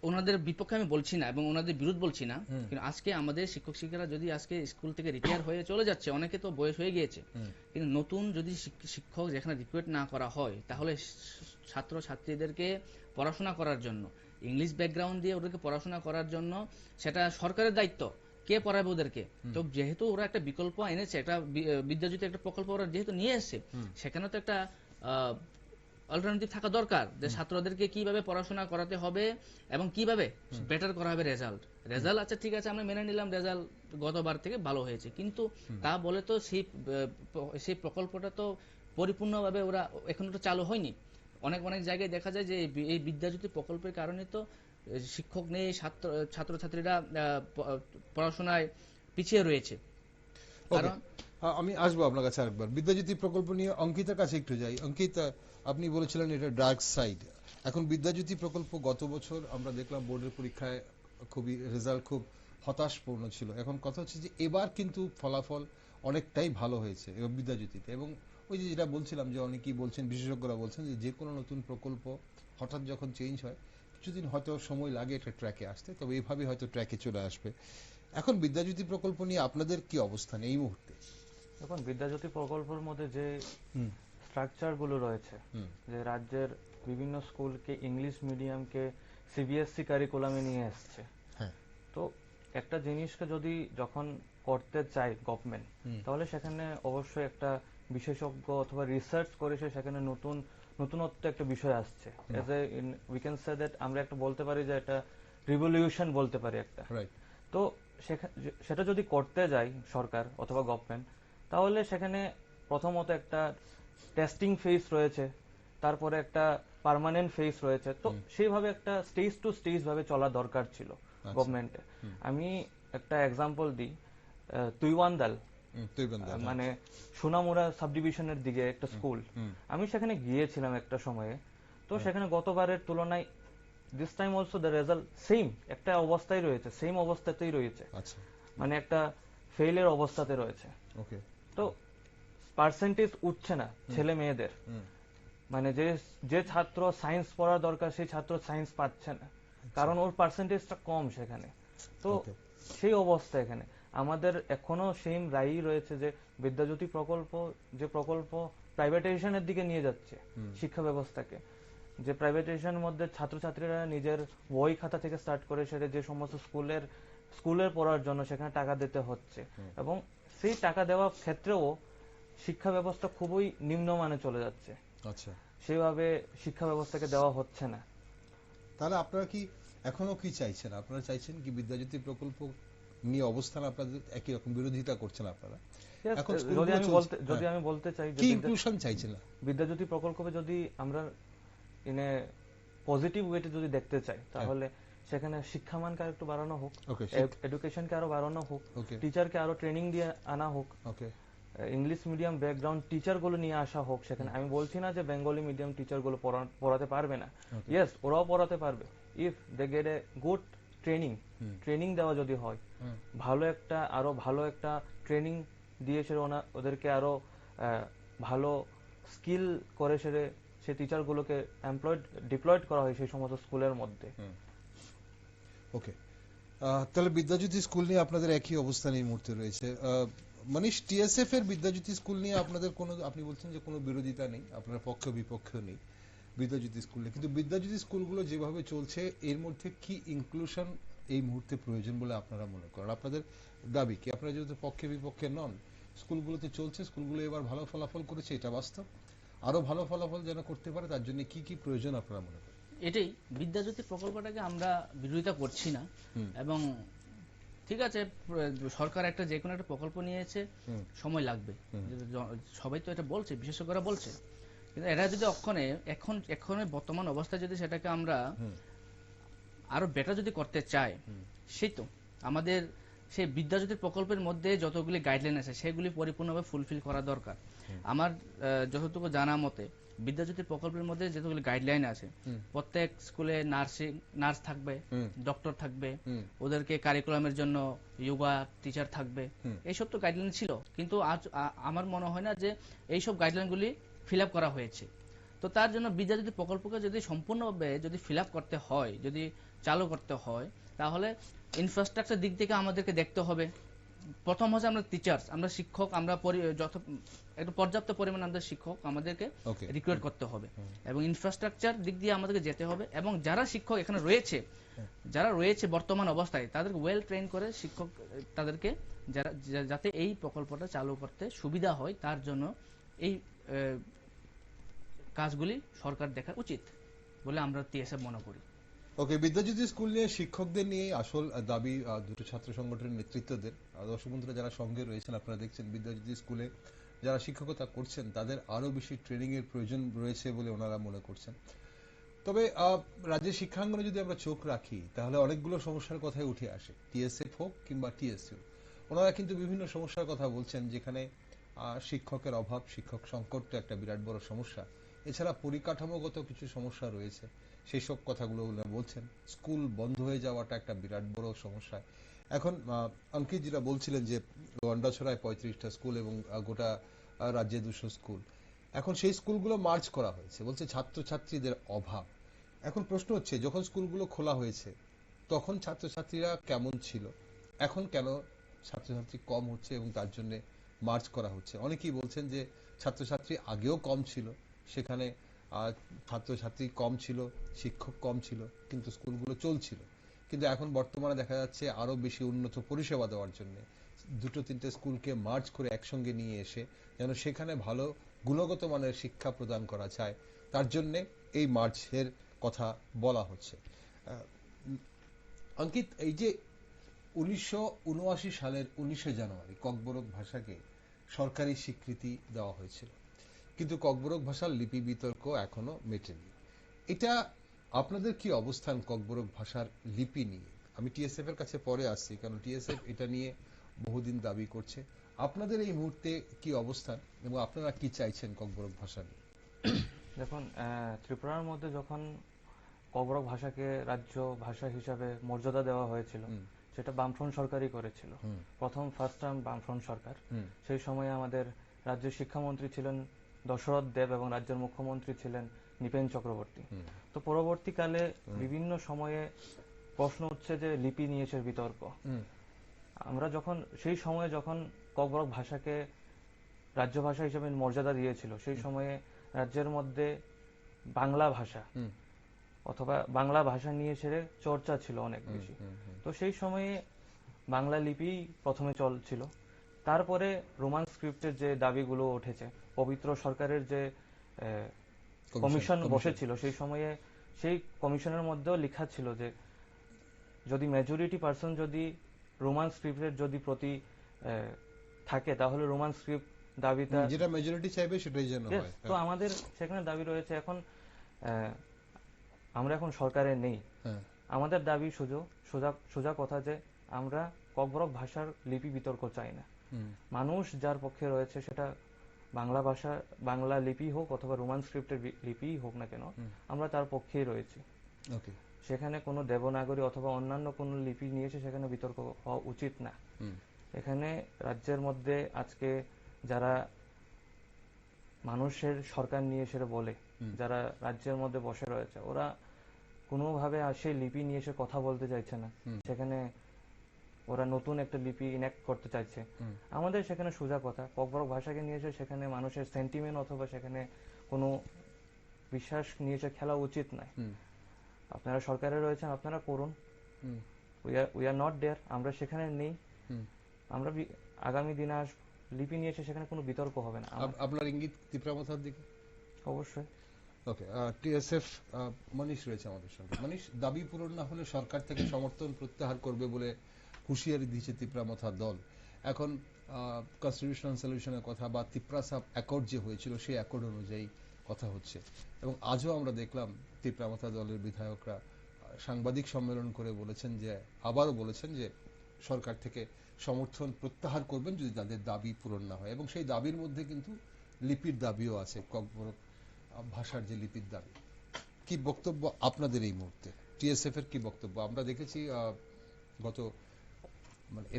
ওনাদের বিপক্ষে আমি বলছি না এবং ওনাদের বিরোধ বলছি না, কিন্তু আজকে আমাদের শিক্ষক শিক্ষিকারা যদি আজকে স্কুল থেকে রিটায়ার হয়ে চলে যাচ্ছে, অনেকে তো বয়স হয়ে গিয়েছে, কিন্তু নতুন যদি শিক্ষক যেখানে রিক্রুট না করা হয়, তাহলে ছাত্র ছাত্রীদেরকে পড়াশোনা করার জন্য ইংলিশ ব্যাকগ্রাউন্ড দিয়ে ওদেরকে পড়াশোনা করার জন্য সেটা সরকারের দায়িত্ব, কে পড়াবে ওদেরকে। তো যেহেতু ওরা একটা বিকল্প এনেছে, একটা বিদ্যাজ্যোতি একটা প্রকল্প ওরা যেহেতু নিয়ে এসছে, সেখানে তো একটা অল্টারনেটিভ থাকা দরকার যে ছাত্রদেরকে কিভাবে পড়াশোনা করাতে হবে এবং কিভাবে বেটার করা হবে রেজাল্ট। আচ্ছা ঠিক আছে, আমরা মেনে নিলাম রেজাল্ট গতবার থেকে ভালো হয়েছে, কিন্তু তা বলে তো সেই প্রকল্পটা তো পরিপূর্ণভাবে ওরা এখন তো চালু হয়নি। অনেক অনেক জায়গায় দেখা যায় যে এই বিদ্যাজ্যোতি প্রকল্পের কারণে তো শিক্ষক নেই, ছাত্রছাত্রীরা পড়াশোনায় পিছিয়ে রয়েছে। কারণ আমি আসবো আপনার কাছে আরেকবার। বিদ্যাজ্যোতি প্রকল্প নিয়ে অঙ্কিতার কাছে একটু যাই। অঙ্কিতা, আপনি বলেছিলেন এটা ডার্ক সাইড। এখন বিদ্যাজ্যোতি প্রকল্প গত বছর আমরা দেখলাম বোর্ডের পরীক্ষায় খুবই রেজাল্ট খুব হতাশপূর্ণ ছিল। এখন কথা হচ্ছে যে এবার কিন্তু ফলাফল অনেকটাই ভালো হয়েছে এবং বিদ্যাজ্যোতিতে, এবং ওই যে যেটা বলছিলাম যে অনেকেই বলছেন, বিশেষজ্ঞরা বলছেন যে কোনো নতুন প্রকল্প হঠাৎ যখন চেঞ্জ হয় কিছুদিন হয়তো সময় লাগে এটা ট্র্যাকে আসতে, তবে এইভাবে হয়তো ট্র্যাকে চলে আসবে। এখন বিদ্যাজ্যোতি প্রকল্প নিয়ে আপনাদের কি অবস্থান এই মুহূর্তে? এখন বিদ্যাজ্যোতি প্রকল্পের মধ্যে যে স্ট্রাকচার গুলো রয়েছে, যে রাজ্যের বিভিন্ন স্কুলকে ইংলিশ মিডিয়ামকে সিবিএসসি কারিকুলামে নিয়ে আসছে, তো একটা জিনিসকে যদি যখন করতে চায় গভর্নমেন্ট, তাহলে সেখানে অবশ্যই একটা বিশেষজ্ঞ অথবা রিসার্চ করে সেখানে নতুনত্ব একটা বিষয় আসছে। As a we can say that আমরা একটা বলতে পারি যে এটা রিভলিউশন বলতে পারি একটা। তো সেটা যদি করতে যায় সরকার অথবা গভর্নমেন্ট, তাহলে সেখানে প্রথমত একটা টেস্টিং ফেজ রয়েছে, তারপরে একটা পার্মানেন্ট ফেজ রয়েছে। তো সেইভাবে একটা স্টেজ টু স্টেজ ভাবে চলা দরকার ছিল গভর্নমেন্টের। আমি একটা এক্সাম্পল দিই, তুইওয়ান্দাল মানে সোনামুড়া সাব ডিভিশনের দিকে একটা স্কুল, আমি সেখানে গিয়েছিলাম একটা সময়ে। তো সেখানে গতবারের তুলনায় this time also the result same একটা অবস্থায় রয়েছে, সেম অবস্থাতেই রয়েছে, মানে একটা ফেইলের অবস্থাতে রয়েছে। তো পার্সেন্টেজ উঠছে না ছেলে মেয়েদের, মানে যে ছাত্র সায়েন্স পড়ার দরকার সেই ছাত্র সায়েন্স পাচ্ছে না, কারণ ওর পার্সেন্টেজটা কম সেখানে। তো সেই অবস্থা এখানে আমাদের এখনো সেম রায়ই রয়েছে যে বিদ্যাজ্যোতি প্রকল্প প্রাইভেটাইজেশনের দিকে নিয়ে যাচ্ছে শিক্ষা ব্যবস্থাকে। যে প্রাইভেটাইজেশনের মধ্যে ছাত্রছাত্রীরা নিজের বই খাতা থেকে স্টার্ট করে সেটা যে সমস্ত স্কুলের পড়ার জন্য সেখানে টাকা দিতে হচ্ছে, এবং সেই টাকা দেওয়ার ক্ষেত্রেও শিক্ষা ব্যবস্থা খুবই নিম্নমানে চলে যাচ্ছে। সেইভাবে শিক্ষা ব্যবস্থাকে দেওয়া হচ্ছে না। তাহলে আপনারা কি এখনো কি চাইছেন? আপনারা চাইছেন কি বিদ্যাজ্যোতি প্রকল্প নিয়ে অবস্থান আপনাদের একই রকম, বিরোধিতা করছেন আপনারা? যদি আমি বলতে চাই কি ইনক্লুশন চাইছেন না বিদ্যাজ্যোতি প্রকল্পে যদি আমরা ইন এ পজিটিভ ওয়েতে যদি দেখতে চাই, তাহলে সেখানে শিক্ষামানকে আরো একটু বাড়ানো হোক, এডুকেশনকে আরো বাড়ানো হোক, টিচারকে আরো ট্রেনিং দিয়ে আনা হোক, ইংলিশ মিডিয়াম ব্যাকগ্রাউন্ড টিচার গুলো নিয়ে আসা হোক সেখানে। আমি বলছি না যে বেঙ্গলি মিডিয়াম টিচার গুলো পড়াতে পারবে না, ইয়েস ওরাও পড়াতে পারবে, if they get a good training দেওয়া যদি হয়, আরো ভালো একটা ট্রেনিং দিয়ে ওদেরকে আরো ভালো স্কিল করে সেই টিচার গুলোকে ডিপ্লয়েড করা হয় সেই সমস্ত স্কুলের মধ্যে। ওকে, তাহলে বিদ্যাজ্যোতি স্কুল নিয়ে আপনাদের একই অবস্থান এই মুহূর্তে রয়েছে। মানিশ, টিএসএফ এর বিদ্যাজ্যোতি স্কুল নিয়ে আপনাদের কোনো, আপনি বলছেন যে কোনো বিরোধিতা নেই, আপনার পক্ষ বিপক্ষ নেই বিদ্যাজ্যোতি স্কুল নিয়ে, কিন্তু বিদ্যাজ্যোতি স্কুলগুলো যেভাবে চলছে এর মধ্যে কি ইনক্লুশন এই মুহূর্তে প্রয়োজন বলে আপনারা মনে করেন? আপনাদের দাবি কি? আপনারা যেহেতু পক্ষে বিপক্ষে নন, স্কুলগুলোতে চলছে, স্কুলগুলো এবার ভালো ফলাফল করেছে, এটা বাস্তব। আরো ভালো ফলাফল যেন করতে পারে তার জন্য কি কি প্রয়োজন আপনারা মনে করেন? এটাই বিদ্যাজ্যোতি প্রকল্পটাকে আমরা বিরোধিতা করছি না, এবং ঠিক আছে সরকার একটা যে কোনো একটা প্রকল্প নিয়েছে, সময় লাগবে, সবাই তো এটা বলছে, বিশেষজ্ঞরা বলছে, কিন্তু এরা যদি এখন বর্তমান অবস্থায় যদি সেটাকে আমরা আরো বেটার যদি করতে চাই, সেই তো আমাদের সেই বিদ্যাজ্যোতি প্রকল্পের মধ্যে যতগুলি গাইডলাইন আছে সেগুলি পরিপূর্ণভাবে ফুলফিল করা দরকার। আমার যতটুকু জানা মতে বিদ্যাজ্যোতি প্রকল্পের মধ্যে যতগুলি গাইডলাইন আছে, প্রত্যেক স্কুলে নার্স থাকবে, ডক্টর থাকবে, ওদেরকে কারিকুলামের জন্য যোগা টিচার থাকবে, এইসব তো গাইডলাইন ছিল, কিন্তু আজ আমার মনে হয় না যে এইসব গাইডলাইনগুলি ফিল আপ করা হয়েছে। তো তার জন্য বিদ্যাজ্যোতি প্রকল্পকে যদি সম্পূর্ণভাবে যদি ফিল আপ করতে হয়, যদি চালু করতে হয়, তাহলে ইনফ্রাস্ট্রাকচার দিক থেকে আমাদেরকে দেখতে হবে প্রথম হচ্ছে আমরা টিচার্স, আমরা শিক্ষক, আমরা একটু পর্যাপ্ত পরিমাণ আমাদের শিক্ষক আমাদেরকে Okay. রিক্রুট করতে হবে, এবং ইনফ্রাস্ট্রাকচার দিক দিয়ে আমাদেরকে যেতে হবে, এবং যারা শিক্ষক এখানে রয়েছে, যারা রয়েছে বর্তমান অবস্থায়, তাদেরকে ওয়েল ট্রেন করে শিক্ষক তাদেরকে যাতে এই প্রকল্পটা চালু করতে সুবিধা হয়, তার জন্য এই কাজগুলি সরকার দেখা উচিত বলে আমরা টিএসএফ মনে করি। ওকে, বিদ্যাজ্যোতি স্কুল নিয়ে শিক্ষকদের নিয়ে আসল দাবি দুটো ছাত্র সংগঠনের নেতৃত্বদের। দর্শক বন্ধুরা যারা সঙ্গে রয়েছেন, আপনারা দেখছেন বিদ্যাজ্যোতি স্কুলে যারা শিক্ষকতা করছেন তাদের আরো বেশি ট্রেনিং এর প্রয়োজন রয়েছে বলে ওনারা মনে করছেন। তবে রাজ্যের শিক্ষাঙ্গনে যদি আমরা চোখ রাখি তাহলে অনেকগুলো সমস্যার কথাই উঠে আসে, টিএসএফ হোক কিংবা টিএসইউ। ওনারা কিন্তু বিভিন্ন সমস্যার কথা বলছেন, যেখানে শিক্ষকের অভাব, শিক্ষক সংকটটা একটা বিরাট বড় সমস্যা। এছাড়া পরিকাঠামোগত কিছু সমস্যা রয়েছে, সেই সব কথাগুলো বলছেন। স্কুল বন্ধ হয়ে যাওয়াটা একটা বিরাট বড় সমস্যা। এখন অঙ্কিত যেটা বলছিলেন যে গন্ডাছড়ায় 35টা স্কুল এবং গোটা রাজ্যে 200 স্কুল, এখন সেই স্কুলগুলো মার্জ করা হয়েছে, বলছে ছাত্রছাত্রীদের অভাব। এখন প্রশ্ন হচ্ছে, যখন স্কুলগুলো খোলা হয়েছে তখন ছাত্রছাত্রীরা কেমন ছিল, এখন কেন ছাত্রছাত্রী কম হচ্ছে এবং তার জন্য মার্চ করা হচ্ছে? অনেকেই বলছেন যে ছাত্রছাত্রী আগেও কম ছিল, সেখানে ছাত্রছাত্রী কম ছিল, শিক্ষক কম ছিল, কিন্তু স্কুলগুলো চলছিল। কিন্তু এখন বর্তমানে দেখা যাচ্ছে আরো বেশি উন্নত পরিষেবা দেওয়ার জন্য দুটো তিনটে স্কুলকে মার্চ করে একসঙ্গে নিয়ে এসে যেন সেখানে ভালো গুণগত মানের শিক্ষা প্রদান করা যায়, তার জন্য এই মার্চের কথা বলা হচ্ছে। অঙ্কিত, এই যে 1979 সালের 19শে জানুয়ারি ককবরক ভাষাকে সরকারি স্বীকৃতি দেওয়া হয়েছিল, কিন্তু ককবরক ভাষার লিপি বিতর্ক এখনো মেটেনি। এটা আপনাদের কি অবস্থান ককবরক ভাষার লিপি নিয়ে? আমি টিএসএফ এর কাছে পরে আসছি, কারণ টিএসএফ এটা নিয়ে বহুদিন দাবি করছে। আপনাদের এই মুহূর্তে কি অবস্থান এবং আপনারা কি চাইছেন ককবরক ভাষা নিয়ে? দেখুন, ত্রিপুরার মধ্যে যখন ককবরক ভাষাকে রাজ্য ভাষা হিসাবে মর্যাদা দেওয়া হয়েছিল, সেটা বামফ্রন্ট সরকারই করেছিল। ফার্স্ট টার্ম বামফ্রন্ট সরকার। সেই সময়ে আমাদের রাজ্যের শিক্ষামন্ত্রী ছিলেন দশরথ দেব এবং রাজ্যের মুখ্যমন্ত্রী ছিলেন নৃপেন চক্রবর্তী। তো পরবর্তীকালে বিভিন্ন সময়ে প্রশ্ন উঠছে যে লিপি নিয়ে এসে বিতর্ক। আমরা যখন সেই সময়ে যখন ককবরক ভাষাকে রাজ্য ভাষা হিসেবে মর্যাদা দিয়েছিল, সেই সময়ে রাজ্যের মধ্যে বাংলা ভাষা অথবা বাংলা ভাষা নিয়ে সেরে চর্চা ছিল অনেক বেশি। তো সেই সময়ে বাংলা লিপি প্রথমে চলছিল, তারপরে রোমান স্ক্রিপ্টের যে দাবিগুলো উঠেছে, পবিত্র সরকারের যে কমিশন বসেছিল, সেই সময়ে সেই কমিশনের মধ্যেও লেখা ছিল যে যদি মেজরিটি পার্সন যদি রোমান স্ক্রিপ্টের যদি প্রতি থাকে, তাহলে রোমান স্ক্রিপ্ট দাবিটা যেটা মেজরিটি চাইবে সেটাই যেন হয়। তো আমাদের সেখানে দাবি রয়েছে। এখন আমরা এখন সরকারে নেই, আমাদের দাবি সোজা কথা যে আমরা ককবরক ভাষার লিপি বিতর্ক চাই না। মানুষ যার পক্ষে রয়েছে, সেটা বাংলা ভাষা, বাংলা লিপি হোক অথবা রোমান স্ক্রিপ্টের লিপি হোক না কেন, আমরা তার পক্ষেই রয়েছি। সেখানে কোনো দেবনাগরী অথবা অন্যান্য কোনো লিপি নিয়ে এসে সেখানে বিতর্ক হওয়া উচিত না। এখানে রাজ্যের মধ্যে আজকে যারা মানুষের সরকার নিয়ে এসে বলে, যারা রাজ্যের মধ্যে বসে রয়েছে, ওরা কোনোভাবে সেই লিপি নিয়ে এসে কথা বলতে চাইছে না। সেখানে ওরা নতুন একটা লিপি ইনেক্ট করতে চাইছে। আমাদের সেখানে সোজা কথা, ককবরক ভাষাকে নিয়ে এসে সেখানে মানুষের সেন্টিমেন্ট অথবা সেখানে কোনো বিশ্বাস নিয়ে এসে খেলা উচিত নয়। আপনারা সরকারে রয়েছেন, আপনারা করুন, উই আর নট দেয়ার, আমরা সেখানে নেই। আমরা আগামী দিনে লিপি নিয়ে এসে সেখানে কোনো বিতর্ক হবে না। আপনার ইঙ্গিত তীব্রমথার দিকে? অবশ্যই। ওকে, টিএসএফ মনীষ রয়েছে আমাদের সঙ্গে। মনীষ, দাবি পূরণ না হলে সরকার থেকে সমর্থন প্রত্যাহার করবে বলে হুঁশিয়ারি দিয়েছে তীব্রমথার দল। এখন কনস্টিটিউশনাল সলিউশনের কথা বা তিপ্রাসাপ অ্যাকর্ড যে হয়েছিল, সেই অ্যাকর্ড অনুযায়ী কথা হচ্ছে। এবং আজও আমরা দেখলাম তীব্রমথা দলের বিধায়করা সাংবাদিক সম্মেলন করে আবারও বলেছেন যে সরকার থেকে সমর্থন প্রত্যাহার করবেন যদি তাদের দাবি পূরণ না হয়। এবং সেই দাবির মধ্যে কিন্তু লিপির দাবিও আছে, ককবরক ভাষার যে লিপির দাবি। কি বক্তব্য আপনাদের এই মুহূর্তে? টিএসএফ এর কি বক্তব্য? আমরা দেখেছি গত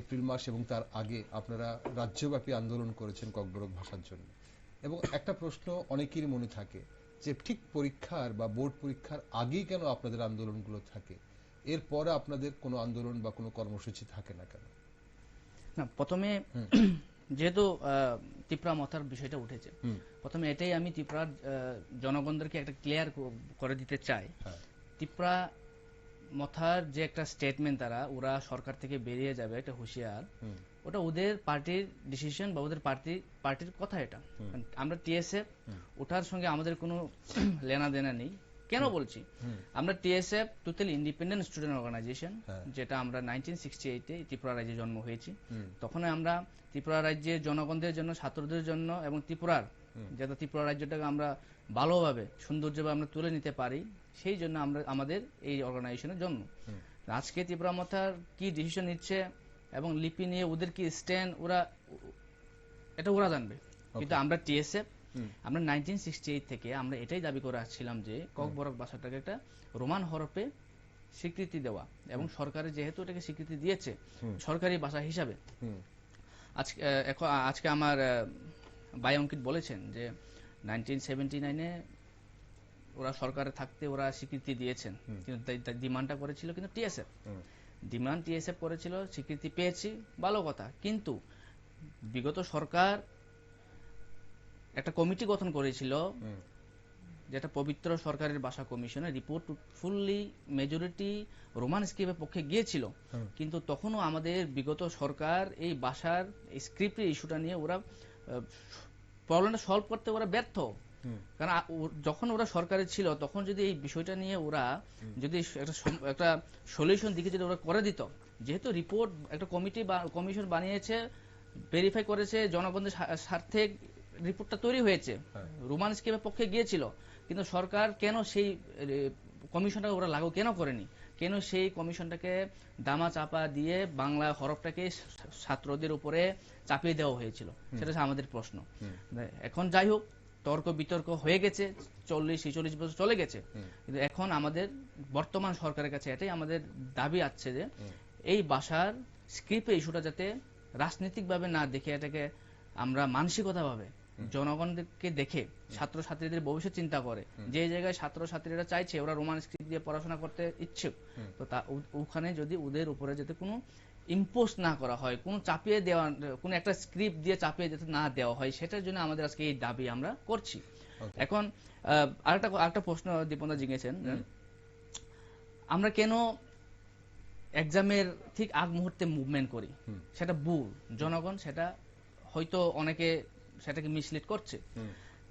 এপ্রিল মাস এবং তার আগে আপনারা রাজ্যব্যাপী আন্দোলন করেছেন ককবরক ভাষার জন্য। এবং একটা প্রশ্ন অনেকেরই মনে থাকে যে ঠিক পরীক্ষার বা বোর্ড পরীক্ষার আগেই কেন আপনাদের আন্দোলনগুলো থাকে, এরপরে আপনাদের কোনো আন্দোলন বা কোনো কর্মসূচি থাকে না কেন? না, প্রথমে যেহেতু তিপ্রা মথার বিষয়টা উঠেছে, প্রথমে এটাই আমি ত্রিপুরার জনগণদেরকে একটা ক্লিয়ার করে দিতে চাই। তিপ্রা মথার যে একটা স্টেটমেন্ট তারা ওরা সরকার থেকে বেরিয়ে যাবে একটা হুঁশিয়ার, ওটা ওদের পার্টির ডিসিশন বা ওদের পার্টির কথা। এটা আমরা টিএসএফ ওটার সঙ্গে আমাদের কোনো লেনা দেনা নেই। কেন বলছি, আমরা TSF totally independent student organization, যেটা আমরা 1968-এ ত্রিপুরা রাজ্যে জন্ম হয়েছি। তখন আমরা ত্রিপুরা রাজ্যের জনগণদের জন্য, ছাত্রদের জন্য এবং ত্রিপুরার যাতে ত্রিপুরা রাজ্যটাকে আমরা ভালোভাবে সৌন্দর্যভাবে আমরা তুলে নিতে পারি, সেই জন্য আমরা আমাদের এই অর্গানাইজেশনের জন্ম। আজকে ত্রিপুরা মথার কি ডিসিশন নিচ্ছে এবং লিপি নিয়ে ওদের কি স্ট্যান্ড, এটা ওরা জানবে। কিন্তু আমরা টিএসএফ আমরা 1968 থেকে আমরা এটাই দাবি করে আসছিলাম যে ককবরক ভাষাটাকে একটা রোমান হরফে স্বীকৃতি দেওয়া, এবং সরকারের যেহেতু এটাকে স্বীকৃতি দিয়েছে সরকারি ভাষা হিসাবে। আজকে আমার ভাই অঙ্কিত বলেছেন যে 1979-এ ওরা সরকারে থাকতে ওরা স্বীকৃতি দিয়েছেন, কিন্তু ডিমান্ডটা করেছিল কিন্তু টিএসএফ করেছিল, স্বীকৃতি পেয়েছি, ভালো কথা। কিন্তু বিগত সরকার একটা কমিটি গঠন করেছিল, যেটা পবিত্র সরকারের ভাষা কমিশনের রিপোর্ট ফুললি মেজরিটি রোমান স্ক্রিপ্টের পক্ষে গিয়েছিল। কিন্তু তখনও আমাদের বিগত সরকার এই ভাষার স্ক্রিপ্টের ইস্যুটা নিয়ে ওরা প্রবলেমটা সলভ করতে ওরা ব্যর্থ। কারণ যখন ওরা সরকারে ছিল তখন যদি এই বিষয়টা নিয়ে ওরা যদি একটা সলিউশন দিকে যদি ওরা করে দিত, যেহেতু রিপোর্ট একটা কমিটি বা কমিশন বানিয়েছে, ভেরিফাই করেছে, জনগণের স্বার্থে রিপোর্টটা তৈরি হয়েছে, রোমান স্ক্রিপ্টের পক্ষে গিয়েছিল, কিন্তু সরকার কেন সেই কমিশনটাকে ওরা লাগু কেন করেনি? কেন সেই কমিশনটাকে দামা চাপা দিয়ে বাংলা হরফটাকে ছাত্রদের উপরে চাপিয়ে দেওয়া হয়েছিল? সেটা আমাদের প্রশ্ন। এখন যাই হোক, তর্ক বিতর্ক হয়ে গেছে, 40-46 বছর চলে গেছে, কিন্তু এখন আমাদের বর্তমান সরকারের কাছে এটাই আমাদের দাবি আছে যে এই ভাষার স্ক্রিপ্টের ইস্যুটা যাতে রাজনৈতিকভাবে না দেখে এটাকে আমরা মানসিকতাভাবে জনগণকে দেখে ছাত্রছাত্রীদের ভবিষ্যৎ চিন্তা করে, যে জায়গায় ছাত্রছাত্রীরা চাইছে ওরা রোমান স্ক্রিপ্ট দিয়ে পড়াশোনা করতে ইচ্ছুক, তো ওখানে যদি ওদের উপরে যাতে কোনো ইম্পোজ না করা হয়, কোনো চাপিয়ে দেওয়া, কোনো একটা স্ক্রিপ্ট দিয়ে চাপিয়ে যাতে না দেওয়া হয়, সেটার জন্য আমাদের আজকে এই দাবি আমরা করছি। এখন আরেকটা প্রশ্ন দীপনদা জিজ্ঞেসেন, আমরা কেন এক্সামের ঠিক আগ মুহূর্তে মুভমেন্ট করি? সেটা ভুল। জনগণ সেটা হয়তো অনেকে সেটাকে মিসলিড করছে।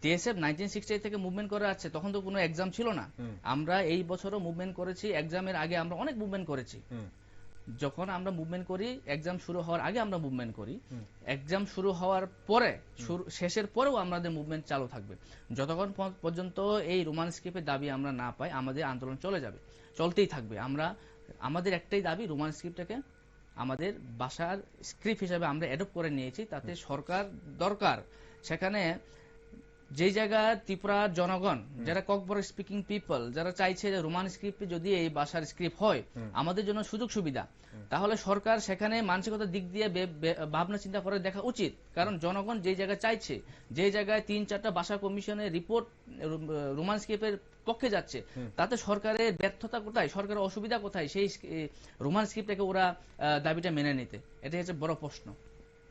টিএসএফ 1968 থেকে মুভমেন্ট করে আছে, তখন তো কোনো এক্সাম ছিল না। আমরা এই বছরও মুভমেন্ট করেছি, এক্সামের আগে আমরা অনেক মুভমেন্ট করেছি। যখন আমরা মুভমেন্ট করি, এক্সাম শুরু হওয়ার আগে আমরা মুভমেন্ট করি, এক্সাম শুরু হওয়ার পরে, শেষের পরেও আমাদের মুভমেন্ট চালু থাকবে। যতক্ষণ পর্যন্ত এই রোমান স্ক্রিপ্টের দাবি আমরা না পাই, আমাদের আন্দোলন চলতেই থাকবে। আমাদের একটাই দাবি, রোমান স্ক্রিপ্টটাকে আমাদের ভাষার স্ক্রিপ্ট হিসাবে আমরা অ্যাডপ্ট করে নিয়েছি। তাতে সরকার দরকার, সেখানে যে জায়গায় ত্রিপুরার জনগণ যারা ককবরক স্পিকিং পিপল, যারা চাইছে যে রোমান স্ক্রিপ্টে যদি এই ভাষার স্ক্রিপ্ট হয় আমাদের জন্য সুযোগ সুবিধা, তাহলে সরকার সেখানে মানসিকতার দিক দিয়ে ভাবনা চিন্তা করে দেখা উচিত। কারণ জনগণ যে জায়গায় চাইছে, যে জায়গায় 3-4টা ভাষা কমিশনের রিপোর্ট রোমান স্ক্রিপ্টের পক্ষে যাচ্ছে, তাতে সরকারের ব্যর্থতা কোথায়, সরকারের অসুবিধা কোথায় সেই রোমান স্ক্রিপ্টটাকে ওরা দাবিটা মেনে নিতে? এটাই হচ্ছে বড় প্রশ্ন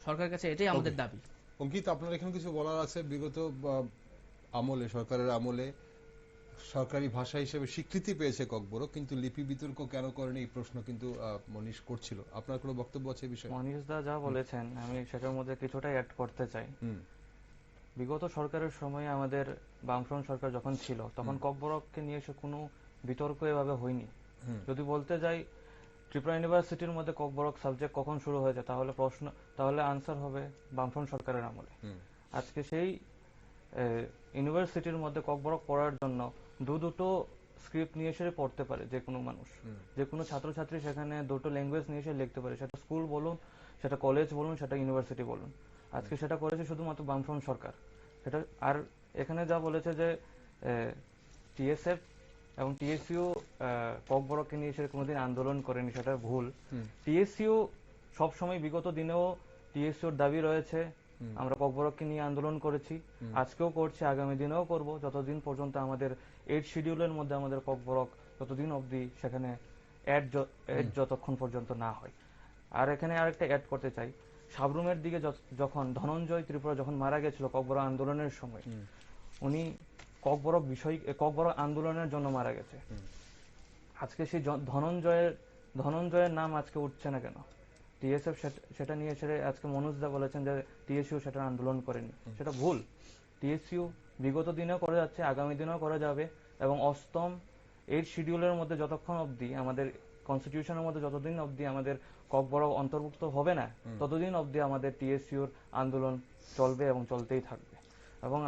সরকারের কাছে, এটাই আমাদের দাবি। অঙ্কিত, আপনার এখানে কিছু বলার আছে? বিগত আমলে, সরকারের আমলে সরকারি ভাষা হিসেবে স্বীকৃতি পেয়েছে ককবরক, কিন্তু লিপি বিতর্ক কেন করেনি এই প্রশ্ন কিন্তু মনীষ করছিল। আপনার কোনো বক্তব্য আছে এই বিষয়ে? মনীষ দা যা বলেছেন আমি সেটার মধ্যে কিছুটা অ্যাড করতে চাই। বিগত সরকারের সময় আমাদের বামফ্রন্ট সরকার যখন ছিল, তখন ককবরককে নিয়ে এসে কোনো বিতর্ক এভাবে হয়নি। যদি বলতে যাই ত্রিপুরা ইউনিভার্সিটির মধ্যে ককবরক সাবজেক্ট কখন শুরু হয়েছে, তাহলে আনসার হবে বামফ্রন্ট সরকারের আমলে। আজকে সেই ইউনিভার্সিটির মধ্যে ককবরক পড়ার জন্য দুটো স্ক্রিপ্ট নিয়ে এসে পড়তে পারে যে কোনো মানুষ, যে কোনো ছাত্রছাত্রী সেখানে দুটো ল্যাঙ্গুয়েজ নিয়ে এসে লিখতে পারে, সেটা স্কুল বলুন, সেটা কলেজ বলুন, সেটা ইউনিভার্সিটি বলুন। আজকে সেটা করেছে শুধুমাত্র বামফ্রন্ট সরকার। সেটা আর এখানে যা বলেছে যে টিএসএফ এবং টিএসইউ ককবরককে নিয়ে এসে কোনোদিন আন্দোলন করেনি, সেটা ভুল। টিএসইউ সবসময় বিগত দিনেও টিএসইউর দাবি রয়েছে, আমরা ককবরককে নিয়ে আন্দোলন করেছি, আজকেও করছি, আগামী দিনেও করব, যতদিন পর্যন্ত আমাদের 8 শিডিউলের মধ্যে আমাদের ককবরক ততদিন অবধি সেখানে যতক্ষণ পর্যন্ত না হয়। আর এখানে আরেকটা অ্যাড করতে চাই, সাবরুমের দিকে যখন ধনঞ্জয় ত্রিপুরা যখন মারা গেছিল ককবরক আন্দোলনের সময়, উনি ককবরক আন্দোলনের জন্য মারা গেছে। আজকে সেই ধনঞ্জয়ের নাম আজকে উঠছে না কেন? টিএসএফ সেটা নিয়ে এসে আজকে মনোজ দা বলেছেন যে টিএসইউ সেটা আন্দোলন করেনি, সেটা ভুল। টিএসইউ বিগত দিনেও করে যাচ্ছে, আগামী দিনেও করা যাবে, এবং অষ্টম 8 শিডিউলের মধ্যে যতক্ষণ অবধি আমাদের কনস্টিটিউশনের মধ্যে যতদিন অবধি আমাদের ককবরক অন্তর্ভুক্ত হবে না, ততদিন অবধি আমাদের টিএসইউর আন্দোলন চলবে এবং চলতেই থাকবে। এবং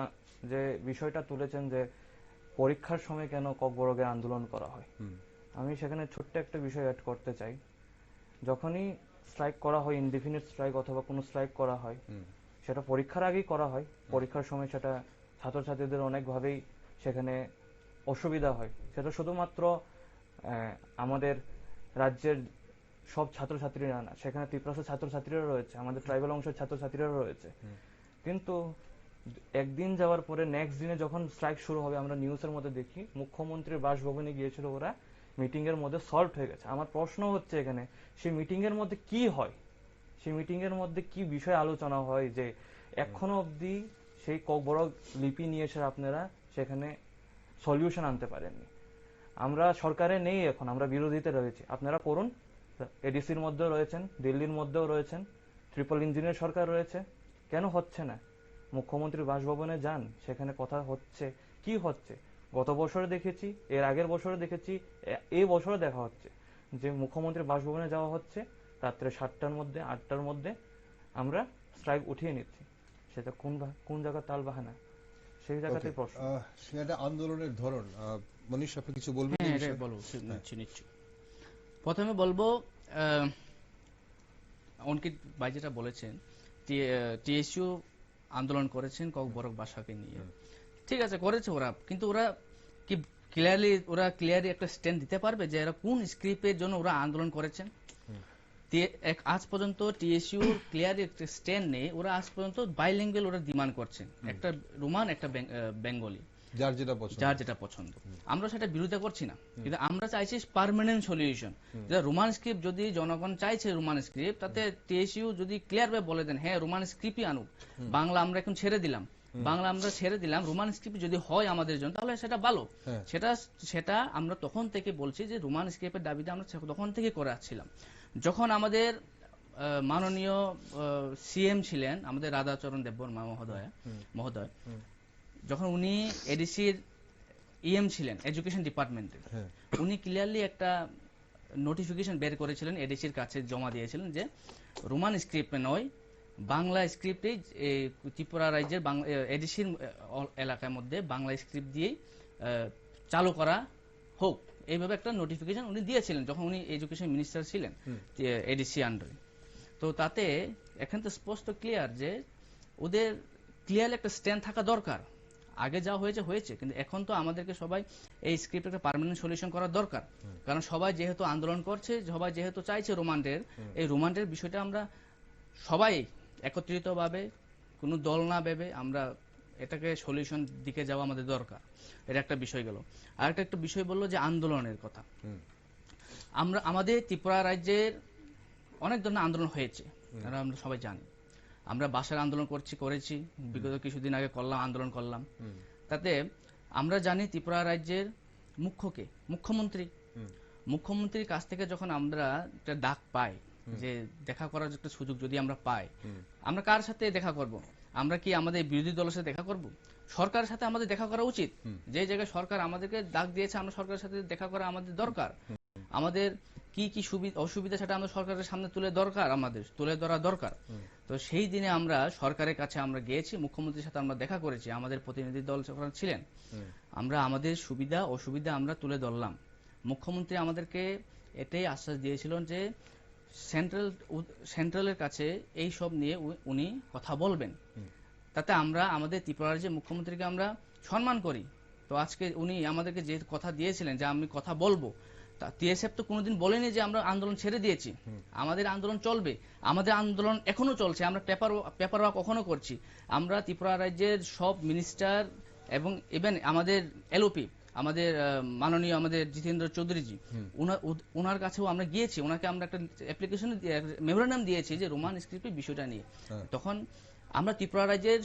যে বিষয়টা তুলেছেন যে পরীক্ষার সময় কেন ককবরকের আন্দোলন করা হয়, আমি সেখানে ছোট্ট একটা বিষয় অ্যাড করতে চাই। যখনই স্ট্রাইক করা হয়, ইনডিফিনিট স্ট্রাইক অথবা কোনো স্ট্রাইক করা হয়, সেটা পরীক্ষার আগেই করা হয়। পরীক্ষার সময় সেটা ছাত্রছাত্রীদের অনেকভাবেই সেখানে অসুবিধা হয়। সেটা শুধুমাত্র আমাদের রাজ্যের সব ছাত্রছাত্রীরা না, সেখানে ত্রিপুরার ছাত্রছাত্রীরা রয়েছে, আমাদের ট্রাইবাল অংশের ছাত্রছাত্রীরা রয়েছে। কিন্তু একদিন যাওয়ার পরে নেক্সট দিনে যখন স্ট্রাইক শুরু হবে, আমরা নিউজের মধ্যে দেখি মুখ্যমন্ত্রীর বাসভবনে গিয়েছিল ওরা, মিটিং এর মধ্যে সলভ হয়ে গেছে। আমার প্রশ্ন হচ্ছে এখানে, সেই মিটিং এর মধ্যে কি হয়, সেই মিটিং এর মধ্যে কি বিষয় আলোচনা হয় যে এখনো অবধি সেই ককবরক লিপি নিয়ে এসে আপনারা সেখানে সলিউশন আনতে পারেননি? আমরা সরকারে নেই এখন, আমরা বিরোধীতে রয়েছি। আপনারা করুন, এডিসির মধ্যেও রয়েছেন, দিল্লির মধ্যেও রয়েছেন, ট্রিপল ইঞ্জিনের সরকার রয়েছে, কেন হচ্ছে না? মুখ্যমন্ত্রী বাসভবনে যান, সেখানে কথা হচ্ছে, কি হচ্ছে? গত বছরে দেখেছি, এর আগের বছরে দেখেছি, এই বছরে দেখা হচ্ছে যে মুখ্যমন্ত্রী বাসভবনে যাওয়া হচ্ছে, রাত্রে 7টার মধ্যে 8টার মধ্যে আমরা স্ট্রাইক উঠিয়ে নিচ্ছি। সেটা কোন জায়গার তাল বাহানা? সেই জায়গাতেই প্রশ্ন। সেটা আন্দোলনের ধরন। মনীষ, আপনি কিছু বলবেন? হ্যাঁ, এটা বলবো, নিশ্চয়ই। প্রথমে বলবো, অঙ্কিত ভাই যেটা বলেছেন, টিএসইউ আন্দোলন করেছেন ককবরক ভাষাকে নিয়ে, ঠিক আছে, করেছে ওরা, কিন্তু ওরা কি ক্লিয়ারলি একটা স্ট্যান্ড দিতে পারবে যে এরা কোন স্ক্রিপ্টের জন্য ওরা আন্দোলন করেছেন? আজ পর্যন্ত টিএসইউ ক্লিয়ারলি একটা স্ট্যান্ড নেই। ওরা আজ পর্যন্ত বাইলিঙ্গুয়াল ওরা ডিমান্ড করছেন, একটা রোমান একটা বেঙ্গলি, যার যেটা পছন্দ। আমরা সেটা বিরোধিতা করছি না, কিন্তু আমরা চাইছি পার্মানেন্ট সলিউশন। রোমান স্ক্রিপ্ট যদি জনগণ চাইছে রোমান স্ক্রিপ্ট, তাতে টিএসইউ যদি ক্লিয়ার ভাবে বলে দেন হ্যাঁ রোমান স্ক্রিপ্টই আনুক, বাংলা আমরা এখন ছেড়ে দিলাম, রোমান স্ক্রিপ্ট যদি হয় আমাদের জন্য, তাহলে সেটা ভালো। সেটা আমরা তখন থেকে বলছি যে রোমান স্ক্রিপ্টের দাবিতে আমরা তখন থেকে করে আসছিলাম। যখন আমাদের মাননীয় সিএম ছিলেন আমাদের রাধাচরণ দেববর্মা মহোদয়, যখন উনি এডিসির ইএম ছিলেন এডুকেশন ডিপার্টমেন্টের, উনি ক্লিয়ারলি একটা নোটিফিকেশন বের করেছিলেন, এডিসির কাছে জমা দিয়েছিলেন যে রোমান স্ক্রিপ্টে নয়, বাংলা স্ক্রিপ্টেই ত্রিপুরা রাজ্যের এডিসির এলাকার মধ্যে বাংলা স্ক্রিপ্ট দিয়েই চালু করা হোক, এইভাবে একটা নোটিফিকেশন উনি দিয়েছিলেন যখন উনি এডুকেশন মিনিস্টার ছিলেন এডিসি আন্ডারে। তো তাতে এখন তো স্পষ্ট ক্লিয়ার যে ওদের ক্লিয়ারলি একটা স্ট্যান্ড থাকা দরকার। আগে যা হয়েছে, কিন্তু এখন তো আমাদেরকে সবাই এই স্ক্রিপ্ট একটা পার্মানেন্ট সলিউশন করার দরকার, কারণ সবাই যেহেতু আন্দোলন করছে, সবাই যেহেতু চাইছে রোমান্ডের, এই রোমান্ডের বিষয়টা আমরা সবাই একত্রিতভাবে, কোনো দল না ভেবে আমরা এটাকে সলিউশন দিকে যাওয়া আমাদের দরকার। এটা একটা বিষয় গেল। আর একটা বিষয় বললো যে আন্দোলনের কথা। আমাদের ত্রিপুরা রাজ্যের অনেক ধরনের আন্দোলন হয়েছে, আমরা সবাই জানি। আমরা ভাষার আন্দোলন করেছি, বিগত কিছুদিন আগে আন্দোলন করলাম। তাতে আমরা জানি ত্রিপুরা রাজ্যের মুখ্যমন্ত্রীর কাছ থেকে যখন আমরা একটা ডাক পাই যে দেখা করার একটা সুযোগ যদি আমরা পাই, আমরা কার সাথে দেখা করব? আমরা কি আমাদের বিরোধী দলের সাথে দেখা করব? সরকারের সাথে আমাদের দেখা করা উচিত। যে জায়গায় সরকার আমাদেরকে ডাক দিয়েছে, আমরা সরকারের সাথে দেখা করা আমাদের দরকার। আমাদের কি অসুবিধা সেটা আমরা সরকারের সামনে তুলে ধরা দরকার। তো সেই দিনে আমরা সরকারের কাছে আমরা গিয়েছি, মুখ্যমন্ত্রীর সাথে আমরা দেখা করেছি, আমাদের প্রতিনিধি দল যখন ছিলেন, আমরা আমাদের সুবিধা অসুবিধা আমরা তুলে ধরলাম। মুখ্যমন্ত্রী আমাদেরকে এটাই আশ্বাস দিয়েছিলেন যে সেন্ট্রালের কাছে এই সব নিয়ে উনি কথা বলবেন। তাতে আমরা আমাদের ত্রিপুরা রাজ্যের মুখ্যমন্ত্রীকে আমরা সম্মান করি। তো আজকে উনি আমাদেরকে যে কথা দিয়েছিলেন যে আমি কথা বলবো, টিএসএফ তো কোনোদিন বলেনি যে আমরা আন্দোলন ছেড়ে দিয়েছি। আমাদের আন্দোলন চলবে, আমাদের আন্দোলন এখনো চলছে, আমরা পেপার ওয়ার্ক কখনো করছি। আমরা ত্রিপুরা রাজ্যের সব মিনিস্টার এবং ইভেন আমাদের এলওপি আমাদের মাননীয় আমাদের জিতেন্দ্র চৌধুরীজি, ওনার কাছেও আমরা গিয়েছি, ওনাকে আমরা একটা অ্যাপ্লিকেশন মেমোরেন্ডাম দিয়েছি যে রোমান স্ক্রিপ্টের বিষয়টা নিয়ে। তখন আমরা ত্রিপুরা রাজ্যের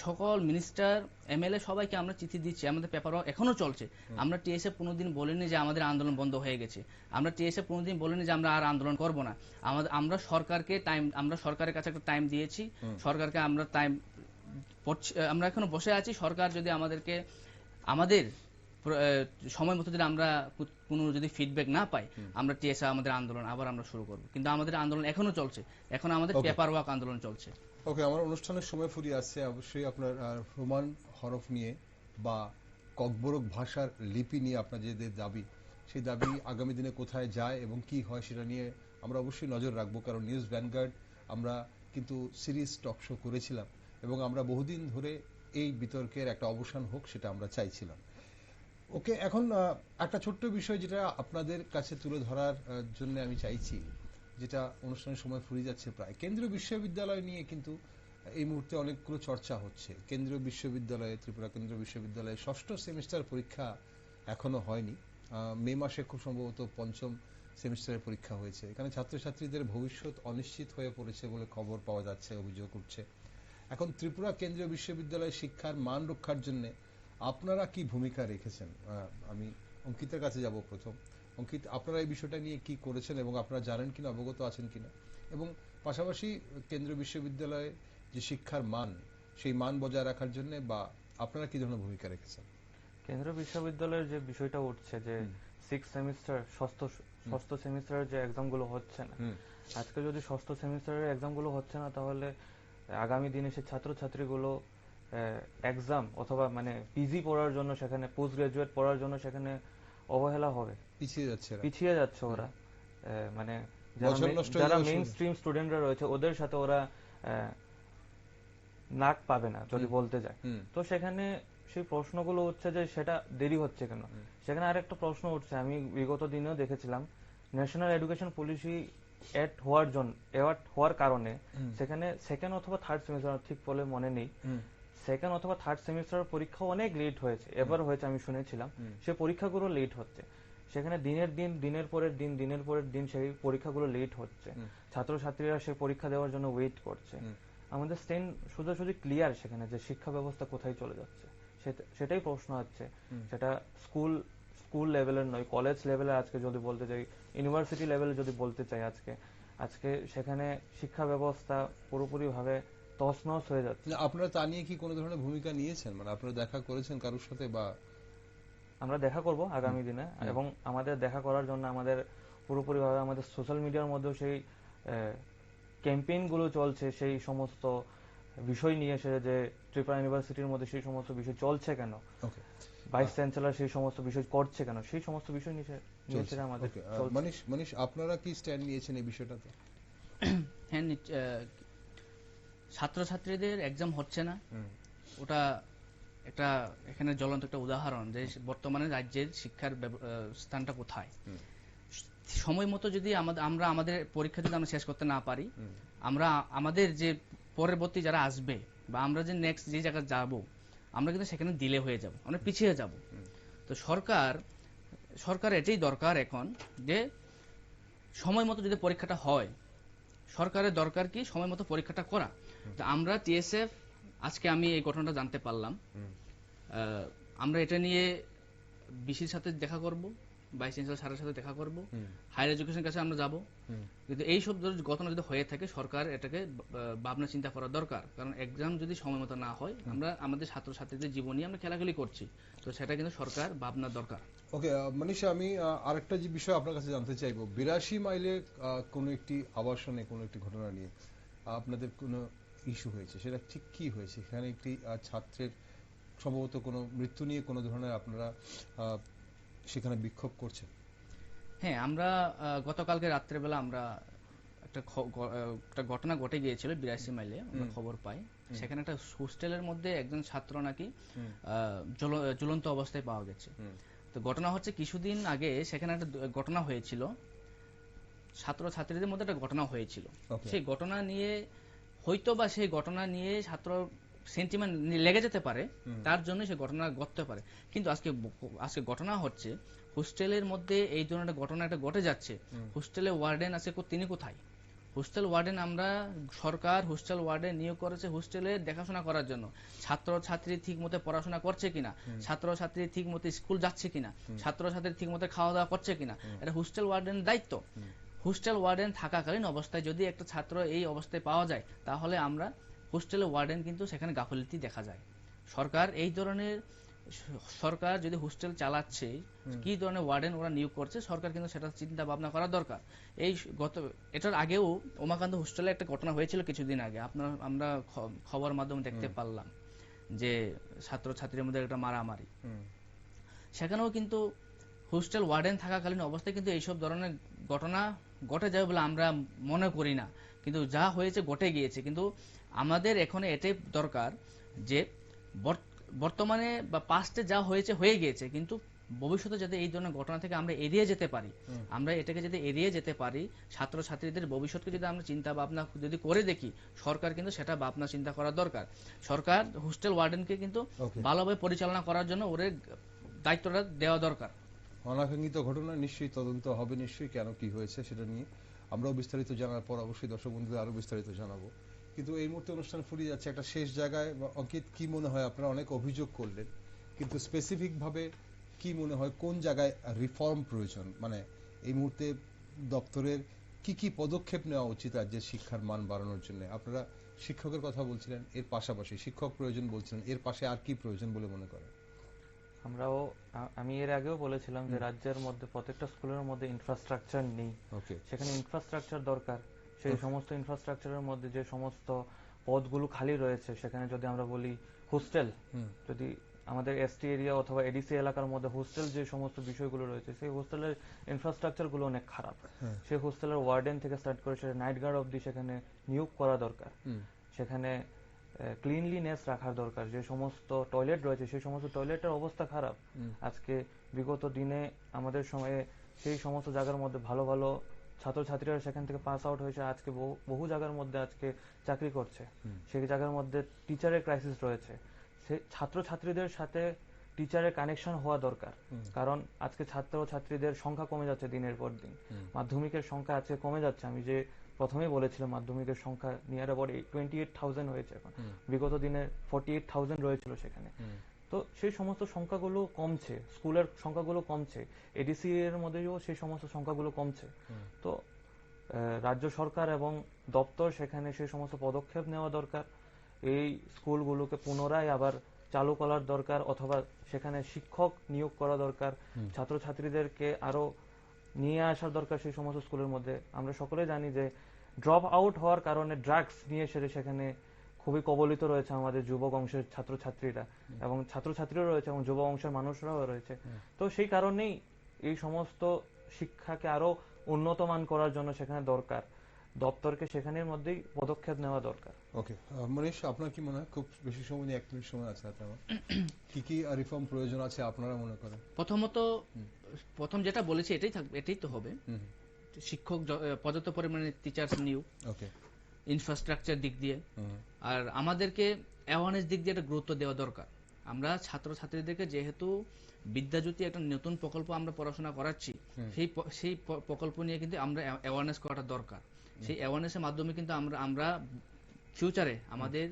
সকল মিনিস্টার, এমএলএ সবাইকে আমরা চিঠি দিচ্ছি, আমাদের পেপার এখনো চলছে। আমরা টিএসএফ কোনোদিন বলিনি যে আমাদের আন্দোলন বন্ধ হয়ে গেছে, আমরা টিএসএফ কোনোদিন বলিনি যে আমরা আর আন্দোলন করব না। আমরা সরকারের কাছে একটা টাইম দিয়েছি, সরকারকে আমরা আমরা এখনো বসে আছি। সরকার যদি আমাদেরকে আমাদের সময় মতো যদি আমরা কোনো যদি ফিডব্যাক না পাই, আমরা টিএসএ আমাদের আন্দোলন আবার আমরা শুরু করব। কিন্তু আমাদের আন্দোলন এখনো চলছে, এখন আমাদের পেপার ওয়ার্ক আন্দোলন চলছে। ওকে, আমার অনুষ্ঠানের সময় ফুরিয়ে আসছে। অবশ্যই আপনার রোমান হরফ নিয়ে বা ককবরক ভাষার লিপি নিয়ে আপনার যে দাবি, সেই দাবি আগামী দিনে কোথায় যায় এবং কি হয় সেটা নিয়ে আমরা অবশ্যই নজর রাখবো। কারণ নিউজ ভ্যানগার্ড আমরা কিন্তু সিরিজ টক শো করেছিলাম এবং আমরা বহুদিন ধরে এই বিতর্কের একটা অবসান হোক সেটা আমরা চাইছিলাম। ওকে, এখন একটা ছোট্ট বিষয় যেটা আপনাদের কাছে তুলে ধরার জন্য আমি চাইছি, যেটা অনুষ্ঠানের সময় ফুরিয়ে যাচ্ছে প্রায়। কেন্দ্রীয় বিশ্ববিদ্যালয় নিয়ে কিন্তু এই মুহূর্তে অনেকগুলো চর্চা হচ্ছে। কেন্দ্রীয় বিশ্ববিদ্যালয়ে, ত্রিপুরা কেন্দ্রীয় বিশ্ববিদ্যালয়ে ষষ্ঠ সেমিস্টার পরীক্ষা এখনো হয়নি। মে মাসে খুব সম্ভবত পঞ্চম সেমিস্টারের পরীক্ষা হয়েছে। এখানে ছাত্রছাত্রীদের ভবিষ্যৎ অনিশ্চিত হয়ে পড়েছে বলে খবর পাওয়া যাচ্ছে, অভিযোগ উঠছে। এখন ত্রিপুরা কেন্দ্রীয় বিশ্ববিদ্যালয় শিক্ষার মান রক্ষার জন্য আপনারা কি ভূমিকা রেখেছেন? আমি অঙ্কিতের কাছে যাব প্রথম। অঙ্কিত, আপনারা এই বিষয়টা নিয়ে কি করেছেন এবং আপনারা জানেন কিনা, অবগত আছেন কিনা, এবং পাশাপাশি কেন্দ্রীয় বিশ্ববিদ্যালয়ে যে শিক্ষার মান, সেই মান বজায় রাখার জন্য বা আপনারা কি ধরনের ভূমিকা রেখেছেন? কেন্দ্রীয় বিশ্ববিদ্যালয়ের যে বিষয়টা উঠছে যে ষষ্ঠ সেমিস্টারের যে এক্সামগুলো হচ্ছে না, আজকে যদি ষষ্ঠ সেমিস্টারের এক্সামগুলো হচ্ছে না, তাহলে আগামী দিনে সে ছাত্রছাত্রীগুলো এক্সাম অথবা মানে পিজি পড়ার জন্য, সেখানে পোস্ট গ্রাজুয়েট পড়ার জন্য সেখানে অবহেলা হবে, পিছিয়ে যাচ্ছে ওরা। মানে যারা মেইন স্ট্রিম স্টুডেন্টরা রয়েছে ওদের সাথে ওরা নাক পাবে না যদি বলতে যায়। তো সেখানে সেই প্রশ্নগুলো উঠছে যে সেটা দেরি হচ্ছে কেন। সেখানে আরেকটা প্রশ্ন উঠছে, আমি বিগত দিনেও দেখেছিলাম, ন্যাশনাল এডুকেশন পলিসি এড হওয়ার কারণে সেখানে সেকেন্ড অথবা থার্ড সেমিস্টার, ঠিক বলে মনে নেই, সেকেন্ড অথবা থার্ড সেমিস্টার পরীক্ষা অনেক লেট হয়েছে, এবার হয়েছে আমি শুনেছিলাম। সেই পরীক্ষাগুলো লেট হচ্ছে, সেখানে দিনের পরের দিন সেই পরীক্ষাগুলো লেট হচ্ছে, ছাত্রছাত্রীরা সেই পরীক্ষা দেওয়ার জন্য ওয়েট করছে। আমাদের স্ট্যান্ড সোজাসুজি ক্লিয়ার সেখানে যে শিক্ষা ব্যবস্থা কোথায় চলে যাচ্ছে, সেটাই প্রশ্ন হচ্ছে। সেটা স্কুল লেভেলের নয়, কলেজ লেভেলে আজকে যদি বলতে চাই, ইউনিভার্সিটি লেভেলে যদি বলতে চাই, আজকে সেখানে শিক্ষা ব্যবস্থা পুরোপুরি ভাবে তছনছ হয়ে যাচ্ছে। আপনারা তা নিয়ে কি কোনো ধরনের ভূমিকা নিয়েছেন? মানে আপনারা দেখা করেছেন কারোর সাথে? বা আমরা দেখা করব আগামী দিনে, এবং আমাদের দেখা করার জন্য আমাদের পুরোপুরিভাবে আমাদের সোশ্যাল মিডিয়ার মধ্যেও সেই ক্যাম্পেইন গুলো চলছে, সেই সমস্ত বিষয় নিয়ে এসে যে ত্রিপুরা ইউনিভার্সিটির মধ্যে সেই সমস্ত বিষয় চলছে কেন, ভাইস চ্যান্সেলর সেই সমস্ত বিষয় করছে কেন, সেই সমস্ত বিষয় নিয়ে আমাদের। মানিশ, আপনারা কি স্ট্যান্ড নিয়েছেন এই বিষয়টাতে? হ্যাঁ, ছাত্রছাত্রীদের এক্সাম হচ্ছে না, ওটা একটা এখানে জ্বলন্ত একটা উদাহরণ যে বর্তমানে রাজ্যের শিক্ষার স্থানটা কোথায়। সময় মতো যদি আমরা আমাদের পরীক্ষা যদি আমরা শেষ করতে না পারি, আমরা আমাদের যে পরবর্তী যারা আসবে বা আমরা যে নেক্সট যে জায়গায় যাব, আমরা কিন্তু সেখানে ডিলে হয়ে যাব, আমরা পিছিয়ে যাব। তো সরকার এটাই দরকার এখন যে সময় মতো যদি পরীক্ষাটা হয়, সরকারের দরকার কি সময় মতো পরীক্ষাটা করা। তো আমরা টিএসএফ আজকে আমি এই ঘটনাটা জানতে পারলাম, আমরা এটা নিয়ে বিসির সাথে দেখা করব, ভাইস চ্যান্সেলর স্যারের সাথে দেখা করব, হায়ার এডুকেশনের কাছে আমরা যাব। কিন্তু এই সব ঘটনা যদি হয়ে থাকে, সরকার এটাকে ভাবনা চিন্তা করা দরকার। কারণ এক্সাম যদি সময় মতো না হয়, আমরা আমাদের ছাত্রছাত্রীদের জীবন নিয়ে আমরা খেলাখেলি করছি, তো সেটা কিন্তু সরকার ভাবনার দরকার। ওকে মনীষা, আমি আরেকটা যে বিষয় আপনার কাছে জানতে চাইবো, 82 মাইলে কোনো একটি আবাসনে কোনো একটি ঘটনা নিয়ে আপনাদের কোনো ইস্যু হয়েছে, সেটা ঠিক কি হয়েছে? এখানে একটি ছাত্রের সম্ভবত কোনো মৃত্যু নিয়ে কোনো ধরনের আপনারা সেখানে বিক্ষোভ করছেন? হ্যাঁ, আমরা গতকালকে রাত্রেবেলা আমরা একটা ঘটনা ঘটে গিয়েছিল 82 মাইলে, আমরা খবর পাই। সেখানে একটা হোস্টেলের মধ্যে একজন ছাত্র নাকি ঝুলন্ত অবস্থায় পাওয়া গেছে। তো ঘটনা হচ্ছে কিছুদিন আগে সেখানে একটা ঘটনা হয়েছিল, ছাত্রছাত্রীদের মধ্যে একটা ঘটনা হয়েছিল। সেই ঘটনা নিয়ে হয়তো বা সেই ঘটনা নিয়ে সেন্টিমেন্ট লেগে যেতে পারে, তার জন্য সে ঘটনা ঘটতে পারে। কিন্তু আজকে ঘটনা হচ্ছে হোস্টেলের মধ্যে এই ধরনের ঘটনা একটা ঘটে যাচ্ছে, হোস্টেলে ওয়ার্ডেন আছে, তিনি কোথায়? হোস্টেল ওয়ার্ডেন সরকার হোস্টেল ওয়ার্ডেন নিয়োগ করেছে হোস্টেলে দেখাশোনা করার জন্য, ছাত্র ছাত্রী ঠিক মতো পড়াশোনা করছে কিনা, ছাত্র ছাত্রী ঠিক মতো স্কুল যাচ্ছে কিনা, ছাত্র ছাত্রী ঠিক মতো খাওয়া দাওয়া করছে কিনা, এটা হোস্টেল ওয়ার্ডেনের দায়িত্ব। হোস্টেল ওয়ার্ডেন থাকাকালীন অবস্থায় যদি একটা ছাত্র এই অবস্থায় পাওয়া যায়, তাহলে আমরা হোস্টেলে ওয়ার্ডেন কিন্তু সেখানে গাফিলতি দেখা যায়। সরকার যদি হোস্টেল চালাচ্ছে, কি ধরনের ওয়ার্ডেন ওরা নিয়োগ করছে, সরকার কিন্তু সেটা চিন্তা ভাবনা করা দরকার। এটার আগেও উমাকান্ত হোস্টেলে একটা ঘটনা হয়েছিল কিছুদিন আগে, আমরা খবর মাধ্যমে দেখতে পারলাম যে ছাত্র ছাত্রীর মধ্যে একটা মারামারি। সেখানেও কিন্তু হোস্টেল ওয়ার্ডেন থাকাকালীন অবস্থায় কিন্তু এইসব ধরনের ঘটনা ঘটে যাবে বলে আমরা মনে করি না, কিন্তু যা হয়েছে ঘটে গিয়েছে। কিন্তু আমাদের এখন এটাই দরকার যে বর্তমানে বা পাস্টে যা হয়েছে হয়ে গিয়েছে, কিন্তু ভবিষ্যতে যাতে এই ধরনের ঘটনা থেকে আমরা এড়িয়ে যেতে পারি, আমরা এটাকে যদি এড়িয়ে যেতে পারি, ছাত্র ছাত্রীদের ভবিষ্যৎকে যদি আমরা চিন্তা ভাবনা যদি করে দেখি, সরকার কিন্তু সেটা ভাবনা চিন্তা করা দরকার। সরকার হোস্টেল ওয়ার্ডেনকে কিন্তু ভালোভাবে পরিচালনা করার জন্য ওর দায়িত্বটা দেওয়া দরকার। অনাকাঙ্ক্ষিত ঘটনা নিশ্চয়ই তদন্ত হবে, নিশ্চয়ই কেন কি হয়েছে সেটা নিয়ে আমরাও বিস্তারিত জানার পর অবশ্যই দর্শক বন্ধুদের আরো বিস্তারিত জানাবো। কিন্তু এই মুহূর্তে অনুষ্ঠান ফুরিয়ে যাচ্ছে একটা শেষ জায়গায়। অঙ্কিত, কি মনে হয়, আপনারা অনেক অভিযোগ করলেন, কিন্তু স্পেসিফিক ভাবে কি মনে হয় কোন জায়গায় রিফর্ম প্রয়োজন, মানে এই মুহূর্তে দপ্তরের কি কি পদক্ষেপ নেওয়া উচিত রাজ্যের শিক্ষার মান বাড়ানোর জন্য? আপনারা শিক্ষকের কথা বলছিলেন, এর পাশাপাশি শিক্ষক প্রয়োজন বলছিলেন, এর পাশে আর কি প্রয়োজন বলে মনে করেন? আমি এর আগেও বলেছিলাম যে রাজ্যের মধ্যে প্রত্যেকটা স্কুলের মধ্যে ইনফ্রাস্ট্রাকচার নেই, সেখানে ইনফ্রাস্ট্রাকচার দরকার। সেই সমস্ত ইনফ্রাস্ট্রাকচারের মধ্যে যে সমস্ত পদগুলো খালি রয়েছে, সেখানে যদি আমরা বলি হোস্টেল, যদি আমাদের এসটি এরিয়া অথবা এডিসি এলাকার মধ্যে হোস্টেল যে সমস্ত বিষয়গুলো রয়েছে, সেই হোস্টেলের ইনফ্রাস্ট্রাকচার গুলো অনেক খারাপ। সেই হোস্টেলের ওয়ার্ডেন থেকে স্টার্ট করে সেটা নাইট গার্ড অবধি সেখানে নিয়োগ করা দরকার। সেখানে ক্লিনলিনেস রাখার দরকার। যে সমস্ত টয়লেট রয়েছে সেই সমস্ত টয়লেটের অবস্থা খারাপ। আজকে বিগত দিনে আমাদের সময়ে সেই সমস্ত জায়গার মধ্যে ভালো ভালো ছাত্রছাত্রীরা সেখান থেকে পাস আউট হয়েছে, আজকে বহু জায়গার মধ্যে আজকে চাকরি করছে। সেই জায়গার মধ্যে টিচারের ক্রাইসিস রয়েছে। সে ছাত্রছাত্রীদের সাথে টিচারের কানেকশন হওয়া দরকার, কারণ আজকে ছাত্রছাত্রীদের সংখ্যা কমে যাচ্ছে দিনের পর দিন। মাধ্যমিকের সংখ্যা আজকে কমে যাচ্ছে। আমি যে প্রথমেই বলেছিলাম মাধ্যমিকের সংখ্যা নিয়ার অ্যাবাউট 28,000 হয়েছে, এখন বিগত দিনে 48,000 রয়েছিল সেখানে। তো সেই সমস্ত সংখ্যাগুলো কমছে, স্কুলের সংখ্যাগুলো কমছে, এডিসি এর মধ্যেও সেই সমস্ত সংখ্যাগুলো কমছে। তো রাজ্য সরকার এবং দপ্তর সেখানে সেই সমস্ত পদক্ষেপ নেওয়া দরকার। এই স্কুলগুলোকে পুনরায় আবার চালু করার দরকার, অথবা সেখানে শিক্ষক নিয়োগ করা দরকার, ছাত্রছাত্রীদেরকে আরো নিয়ে আসার দরকার সেই সমস্ত স্কুলের মধ্যে। আমরা সকলে জানি যে ড্রপ আউট হওয়ার কারণে ড্রাগস নিয়ে সেখানে খুবই কবলিত রয়েছে আমাদের যুবক অংশের ছাত্রছাত্রীরা, এবং ছাত্রছাত্রীরা রয়েছে এবং যুব অংশের মানুষরাও রয়েছে। তো সেই কারণেই এই সমস্ত শিক্ষাকে আরো উন্নত মান করার জন্য সেখানে দরকার, দপ্তরকে সেখানের মধ্যেই পদক্ষেপ নেওয়া দরকার। ওকে, মনীষ, আপনার কি মনে হয়? খুব বেশি সময় নেই, 1 মিনিট সময় আছে আপনার। কি কি রিফর্ম প্রয়োজন আছে আপনারা মনে করেন? প্রথম যেটা বলেছি এটাই তো হবে। শিক্ষক পর্যাপ্ত পরিমাণে টিচার্স নিয়োগ, ইনফ্রাস্ট্রাকচার দিক দিয়ে, আর আমাদেরকে অ্যাওয়ারনেস দিক দিয়ে একটা গুরুত্ব দেওয়া দরকার। আমরা ছাত্রছাত্রীদেরকে যেহেতু বিদ্যাজ্যোতি একটা নতুন প্রকল্প আমরা পড়াশোনা করাচ্ছি, সেই প্রকল্প নিয়ে কিন্তু আমরা অ্যাওয়ারনেস করাটা দরকার। সেই অ্যাওয়ারনেসের মাধ্যমে কিন্তু আমরা ফিউচারে আমাদের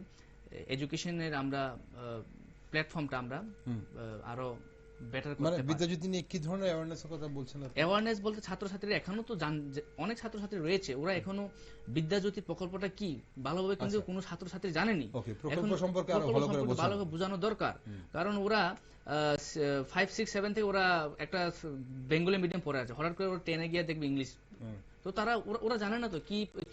এডুকেশনের আমরা প্ল্যাটফর্মটা আমরা আরো বেটার করতে পারি। বিদ্যাজ্যোতি নিয়ে কি ধরনের অ্যাওয়ারনেসের কথা বলছেন আপনি? অ্যাওয়ারনেস বলতে ছাত্রছাত্রীরা এখনো তো অনেক ছাত্রছাত্রী রয়েছে, ওরা এখনো বিদ্যাজ্যোতি প্রকল্পটা কি ভালোভাবে কিন্তু কোনো ছাত্রছাত্রী জানেনি। প্রকল্প সম্পর্কে আরো ভালোভাবে বোঝানো দরকার, কারণ ওরা 5, 6, 7 থেকে ওরা একটা বেঙ্গলি মিডিয়াম পড়ে আছে, হঠাৎ করে ওরা 10-এ গিয়ে দেখবে ইংলিশ। তো ওরা জানে না তো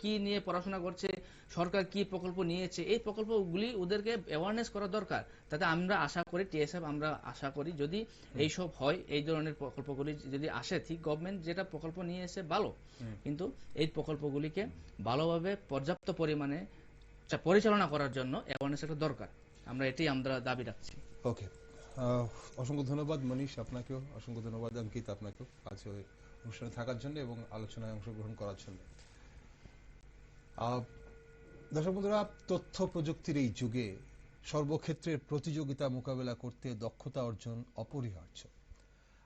কি নিয়ে পড়াশোনা করছে, সরকার কি প্রকল্প নিয়েছে। এই প্রকল্পগুলি ওদেরকে অ্যাওয়ারনেস করা দরকার। তাতে আমরা আশা করি টিএসএফ আমরা আশা করি যদি এইসব হয়, এই ধরনের প্রকল্পগুলি যদি আসে, ঠিক গভর্নমেন্ট যেটা প্রকল্প নিয়ে এসে ভালো, কিন্তু এই প্রকল্পগুলিকে ভালোভাবে পর্যাপ্ত পরিমাণে পরিচালনা করার জন্য অ্যাওয়ারনেস একটা দরকার। আমরা দাবি রাখছি। ওকে, অসংখ্য ধন্যবাদ মনীষ, আপনাকেও অসংখ্য ধন্যবাদ অঙ্কিত, আপনাকেও আজ অনুষ্ঠানে থাকার জন্য এবং আলোচনায় অংশগ্রহণ করার জন্য। দর্শক বন্ধুরা, তথ্য প্রযুক্তির এই যুগে সর্বক্ষেত্রের প্রতিযোগিতা মোকাবেলা করতে দক্ষতা অর্জন অপরিহার্য।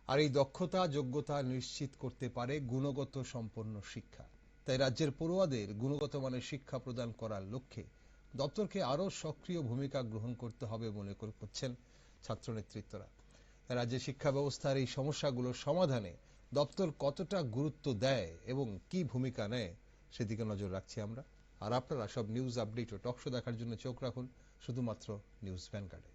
আর এই দক্ষতা যোগ্যতা নিশ্চিত করতে পারে গুণগত সম্পন্ন শিক্ষা। তাই রাজ্যের পড়ুয়াদের গুণগত মানের শিক্ষা প্রদান করার লক্ষ্যে দপ্তরকে আরো সক্রিয় ভূমিকা গ্রহণ করতে হবে বলে করছেন ছাত্র নেতৃত্বরা। রাজ্যের শিক্ষা ব্যবস্থার এই সমস্যাগুলোর সমাধানে দপ্তর কতটা গুরুত্ব দেয় এবং কি ভূমিকা নেয় সেদিকে নজর রাখছি আমরা। আর আপনারা সব নিউজ আপডেট ও টকশো দেখার জন্য চোখ রাখুন শুধুমাত্র নিউজ ভ্যানগার্ডে।